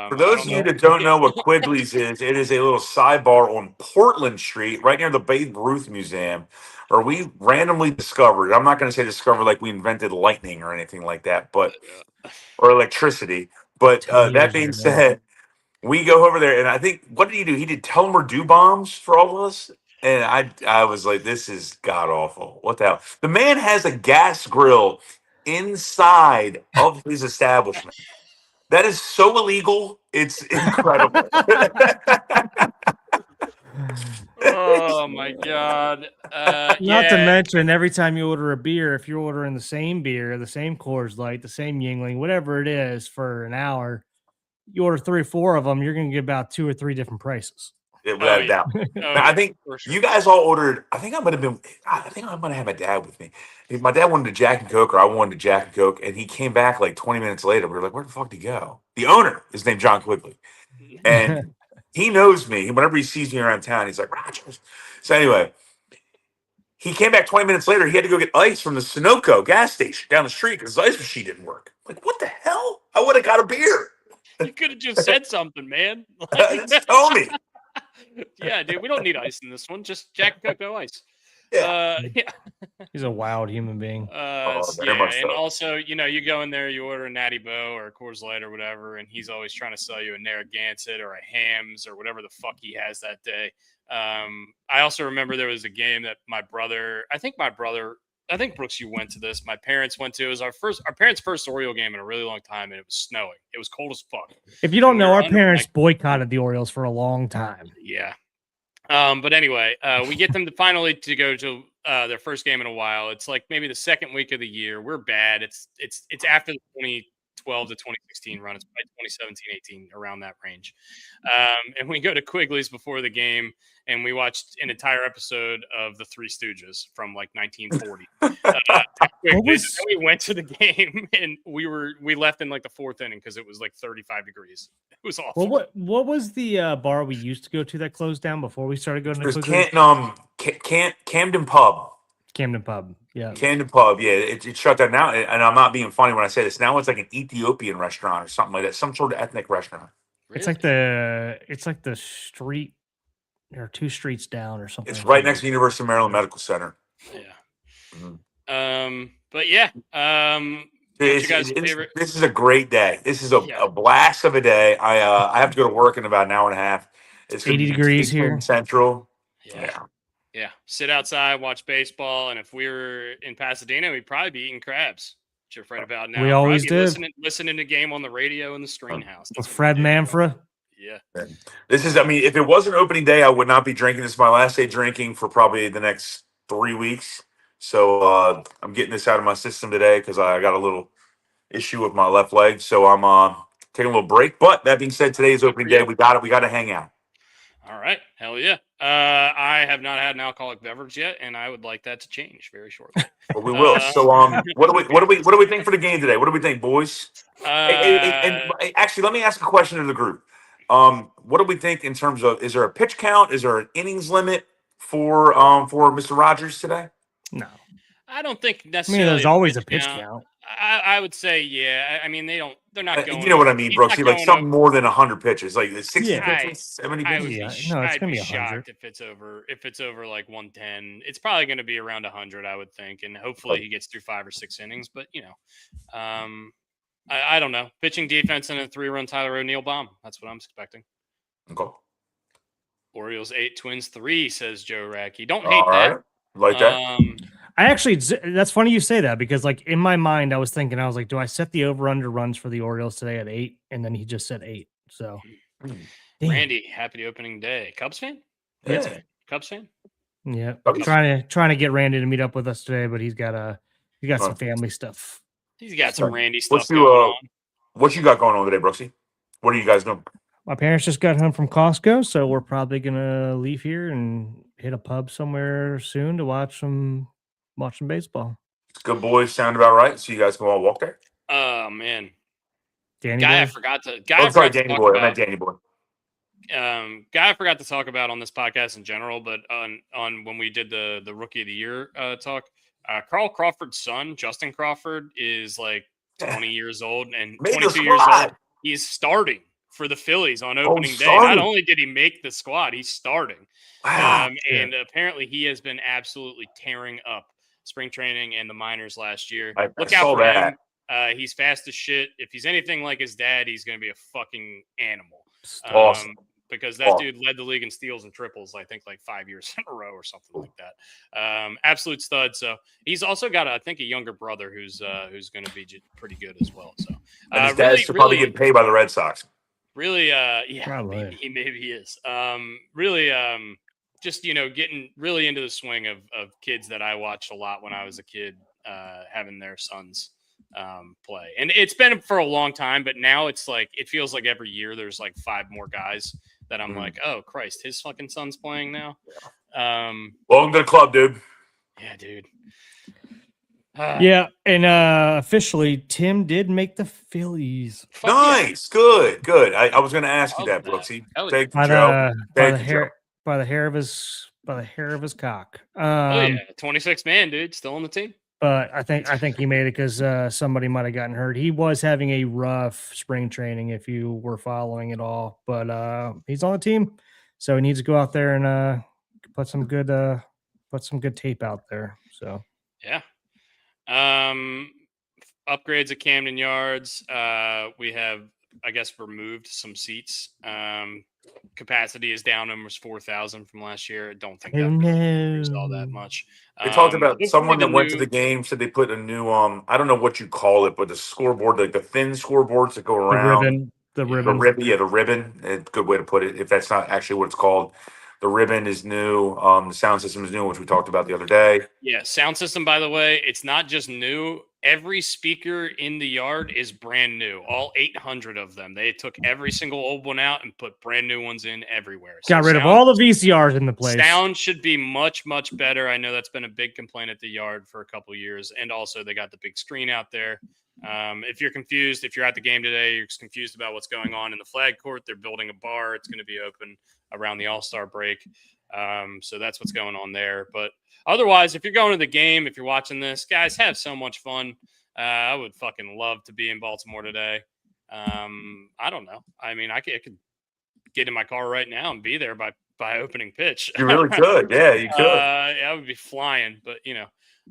For those of you that don't know what Quigley's is, it is a little sidebar on Portland Street, right near the Babe Ruth Museum, where we randomly discovered. I'm not going to say discovered like we invented lightning or anything like that, but or electricity. But that being said, we go over there, and I think, what did he do? He did tell them we're due bombs for all of us. And I was like, this is god awful. What the hell? The man has a gas grill inside of his establishment. That is so illegal. It's incredible. Oh my god! Not to mention, every time you order a beer, if you're ordering the same beer, the same Coors Light, the same Yingling, whatever it is, for an hour, you order 3 or 4 of them, you're going to get about 2 or 3 different prices. Without a doubt. I think you guys all ordered. I think I might have had my dad with me. My dad wanted a Jack and Coke, or I wanted a Jack and Coke, and he came back 20 minutes later. We were like, "Where the fuck did he go?" The owner is named John Quigley, and he knows me. Whenever he sees me around town, he's like, "Rogers." So anyway, he came back 20 minutes later. He had to go get ice from the Sunoco gas station down the street because his ice machine didn't work. Like, what the hell? I would have got a beer. You could have just said something, man. Just tell me. Yeah, dude, we don't need ice in this one. Just Jack and Coke, no ice. Yeah. He's a wild human being. Very much And so. also, you go in there, you order a Natty Boh or a Coors Light or whatever, and he's always trying to sell you a Narragansett or a Hams or whatever the fuck he has that day. I also remember there was a game that I think Brooks, you went to this. My parents went to. It was our parents' first Oriole game in a really long time, and it was snowing. It was cold as fuck. If you don't And we know, were our under, parents boycotted the Orioles for a long time. Yeah. But anyway, we get them to finally to go to their first game in a while. It's like maybe the second week of the year. We're bad. It's after the 2012 to 2016 run. It's probably 2017, 18, around that range. And we go to Quigley's before the game, and we watched an entire episode of The Three Stooges from like 1940. At Quigley's. And we went to the game, and we left in like the fourth inning because it was like 35 degrees. It was awful. Well, what was the bar we used to go to that closed down before we started going to There's Quigley's? Camden Pub. Camden Pub. Yeah. Camden Pub. Yeah, it shut down now. And I'm not being funny when I say this. Now it's like an Ethiopian restaurant or something like that. Some sort of ethnic restaurant. Really? It's like the street or 2 streets down or something. It's right next to University of Maryland Medical Center. Yeah. But yeah. This is a great day. This is a blast of a day. I have to go to work in about an hour and a half. It's 80 degrees here. Central. Yeah. Sit outside, watch baseball, and if we were in Pasadena, we'd probably be eating crabs. Which you're afraid about now. We always did. Listening to game on the radio in the screen house. With Fred Manfra. Yeah. This is, if it wasn't opening day, I would not be drinking. This is my last day drinking for probably the next 3 weeks. So I'm getting this out of my system today because I got a little issue with my left leg. So I'm taking a little break. But that being said, today is opening day. We got to hang out. All right. Hell yeah. I have not had an alcoholic beverage yet, and I would like that to change very shortly. But we will. So what do we think for the game today? What do we think, boys? And actually, let me ask a question to the group. What do we think in terms of, is there a pitch count? Is there an innings limit for Mr. Rogers today? No. I don't think necessarily. There's always a pitch count. I would say, yeah. They're not going. You know what I mean, Brooks? Like something more than 100 pitches, like 60 pitches, 70 I pitches. No, it's I'd gonna be be 100. shocked if it's over like 110. It's probably going to be around 100, I would think, and hopefully he gets through 5 or 6 innings. But I don't know. Pitching, defense, and a 3-run Tyler O'Neill bomb. That's what I'm expecting. Okay. Orioles 8, Twins 3, says Joe Racky. Don't hate that. Like that. I actually, that's funny you say that because, like, in my mind, I was like, do I set the over/under runs for the Orioles today at 8? And then he just said 8. So, Randy, happy opening day. Cubs fan? Yeah. Cubs fan? Yeah. Trying to get Randy to meet up with us today, but he's got some family stuff. He's got some Randy stuff going on. What you got going on today, Brooksy? What are you guys doing? My parents just got home from Costco, so we're probably gonna leave here and hit a pub somewhere soon to watch some baseball. It's good, boys. Sound about right. So you guys can all walk there. Oh man, Danny guy boy? I forgot to. Danny Boy. I meant Danny Boy. Guy I forgot to talk about on this podcast in general, but on when we did the Rookie of the Year talk, Carl Crawford's son, Justin Crawford, is like 20 years old and 22 years old. He's starting for the Phillies on opening day. Not only did he make the squad, he's starting. Wow. And apparently he has been absolutely tearing up spring training and the minors last year. Look out for him. He's fast as shit. If he's anything like his dad, he's going to be a fucking animal. Awesome. Because that dude led the league in steals and triples, I think, like 5 years in a row or something like that. Absolute stud. So he's also got, I think, a younger brother who's going to be pretty good as well. So and his dad's probably getting paid by the Red Sox. Really, yeah, probably. Maybe he is. Really, just getting really into the swing of kids that I watched a lot when I was a kid, having their sons play, and it's been for a long time. But now it's like it feels like every year there's like 5 more guys that I'm like, oh Christ, his fucking son's playing now. Welcome to the club, dude. Yeah, dude. Yeah, and officially, Tim did make the Phillies. Nice, good. I was going to ask you that, Brooksy. Thank you, Joe. By the hair of his cock. Oh yeah, 26 man, dude, still on the team. But I think he made it because somebody might have gotten hurt. He was having a rough spring training, if you were following it all. But he's on the team, so he needs to go out there and put some good put some good tape out there. So Yeah. Upgrades at Camden Yards. We have, I guess, removed some seats. Capacity is down almost 4,000 from last year. I don't think who that increased all that knows? much. They talked about Hopefully someone the that went to new, the game said they put a new I don't know what you call it, but the scoreboard, like the thin scoreboards that go The around. ribbon, the Yeah. The ribbon. ribbon, yeah, the ribbon. A good way to put it. If that's not actually what it's called, the ribbon is new. The sound system is new, which we talked about the other day. Yeah, sound system, by the way, it's not just new. Every speaker in the yard is brand new. All 800 of them. They took every single old one out and put brand new ones in everywhere. So Got rid of all the VCRs in the place. sound should be much, much better. I know that's been a big complaint at the yard for a couple of years. And also, they got the big screen out there. If you're confused, if you're at the game today, you're confused about what's going on in the flag court, they're building a bar. It's going to be open around the All-Star break. So that's what's going on there. But otherwise, if you're going to the game, if you're watching this, guys, have so much fun. I would fucking love to be in Baltimore today. I don't know. I mean, I could get in my car right now and be there by opening pitch. You really could, yeah, you could. I would be flying, but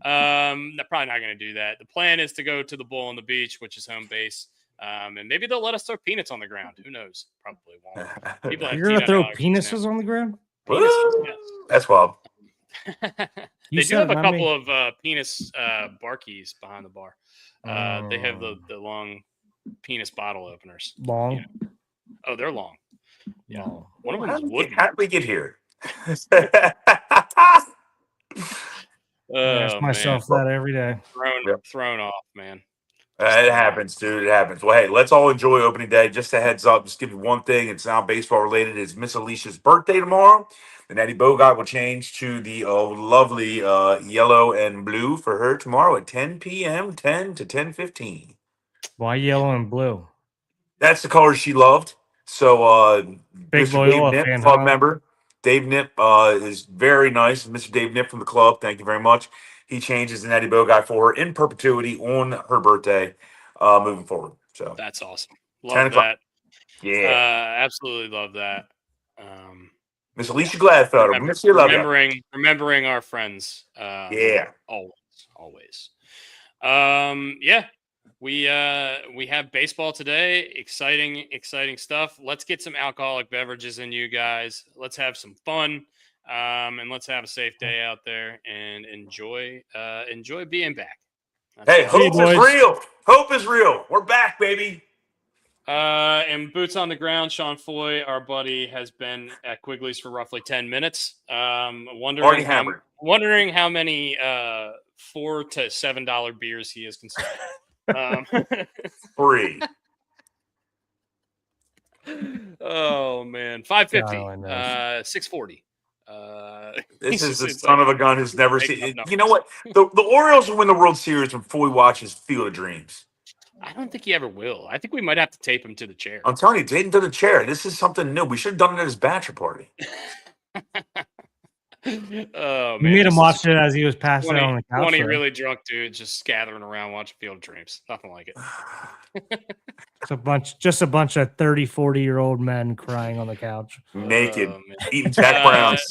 I'm probably not going to do that. The plan is to go to the Bull on the Beach, which is home base. And maybe they'll let us throw peanuts on the ground. Who knows? Probably won't. People have You're gonna peanut throw allergies now. penises on the ground? Penises, Woo! That's wild. yes. You They do have said, a not me. couple of penis barkeys behind the bar. They have the long penis bottle openers. Long. Oh, they're long. Yeah. Long. One of them How is did wooden. how did we get here? I ask myself that every day. Thrown off, man. It happens, dude. It happens. Well, hey, let's all enjoy opening day. Just a heads up, just give you one thing. It's not baseball related. It's Miss Alicia's birthday tomorrow. The Natty Bogart will change to the lovely yellow and blue for her tomorrow at 10 p.m., 10 to 10:15. Why yellow and blue? That's the color she loved. So, Big Mr. Dave Loyola Nip, fan, club huh? member, Dave Nip is very nice. Mr. Dave Nip from the club, thank you very much. He changes the Natty Bogart for her in perpetuity on her birthday moving forward. So That's awesome. 10 Love o'clock. that. Yeah. Absolutely love that. Miss Alicia Gladfelder. Miss you, love you. Remembering our friends. Yeah. Always. Yeah. We have baseball today. Exciting stuff. Let's get some alcoholic beverages in you guys. Let's have some fun. And let's have a safe day out there and enjoy being back. Hey, That's all. hope is real. Hope is real. We're back, baby. And boots on the ground, Sean Foy, our buddy, has been at Quigley's for roughly 10 minutes. Wondering how many $4 to $7 beers he has consumed. Free. Oh man, 550, God only knows. 640. This is the it's son like- of a gun who's never making seen up it. You know what? The Orioles will win the World Series when Foy watches Field of Dreams. I don't think he ever will. I think we might have to tape him to the chair. I'm telling you, Dayton to the chair. This is something new. We should have done it at his bachelor party. Oh You man, made him just watch it as he was passing out on the couch. 20 though. really drunk dudes just gathering around watching Field of Dreams. Nothing like it. It's just a bunch of 30, 40-year-old men crying on the couch. Naked. Oh, man. Eating Jack Browns.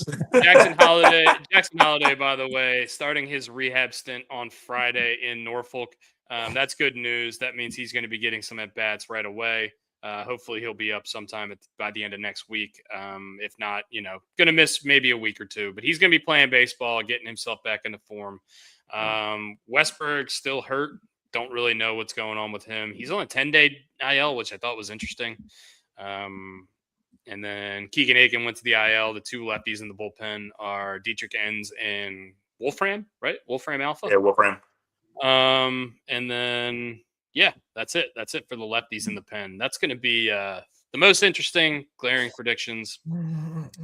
Jackson Holiday, by the way, starting his rehab stint on Friday in Norfolk. That's good news. That means he's going to be getting some at-bats right away. Hopefully he'll be up sometime by the end of next week. If not, going to miss maybe a week or two, but he's going to be playing baseball, getting himself back into form. Westberg's still hurt. Don't really know what's going on with him. He's on a 10-day IL, which I thought was interesting. And then Keegan Aiken went to the IL. The two lefties in the bullpen are Dietrich Enns and Wolfram, right? Wolfram Alpha. Yeah, Wolfram. And then that's it. That's it for the lefties in the pen. That's going to be the most interesting glaring predictions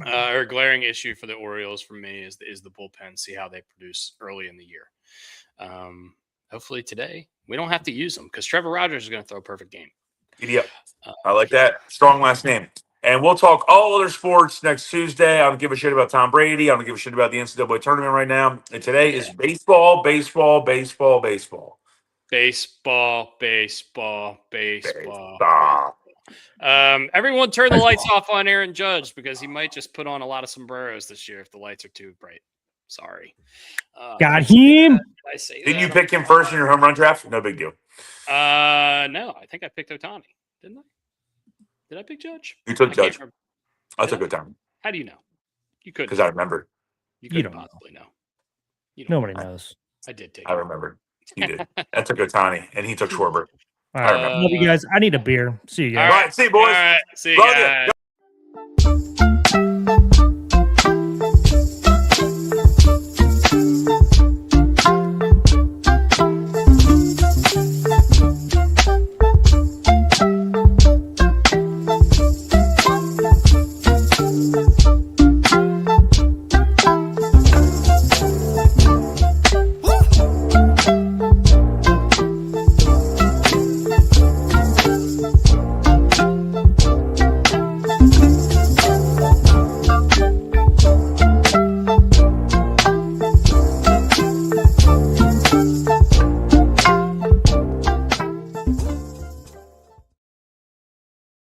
or glaring issue for the Orioles for me is the bullpen. See how they produce early in the year. Hopefully today we don't have to use them because Trevor Rogers is going to throw a perfect game. Yep. I like that. Strong last name. And we'll talk all other sports next Tuesday. I don't give a shit about Tom Brady. I don't give a shit about the NCAA tournament right now. And today is baseball. Everyone turn the lights off on Aaron Judge because he might just put on a lot of sombreros this year if the lights are too bright. Sorry. Got him. Did I say Didn't you that? pick him first in your home run draft? No big deal. No, I think I picked Otani. Didn't I? Did I pick Judge? You took I can't Judge. remember. I Did took I? good time How do you know? You couldn't. because I remember. You You couldn't don't know. possibly know. You don't Nobody know. knows. I did take I him. remember. You did. I took Otani, and he took Schwarber. All I right. remember. Love you guys. I need a beer. See you guys. All right, see you, boys. All right. See you Love you. guys.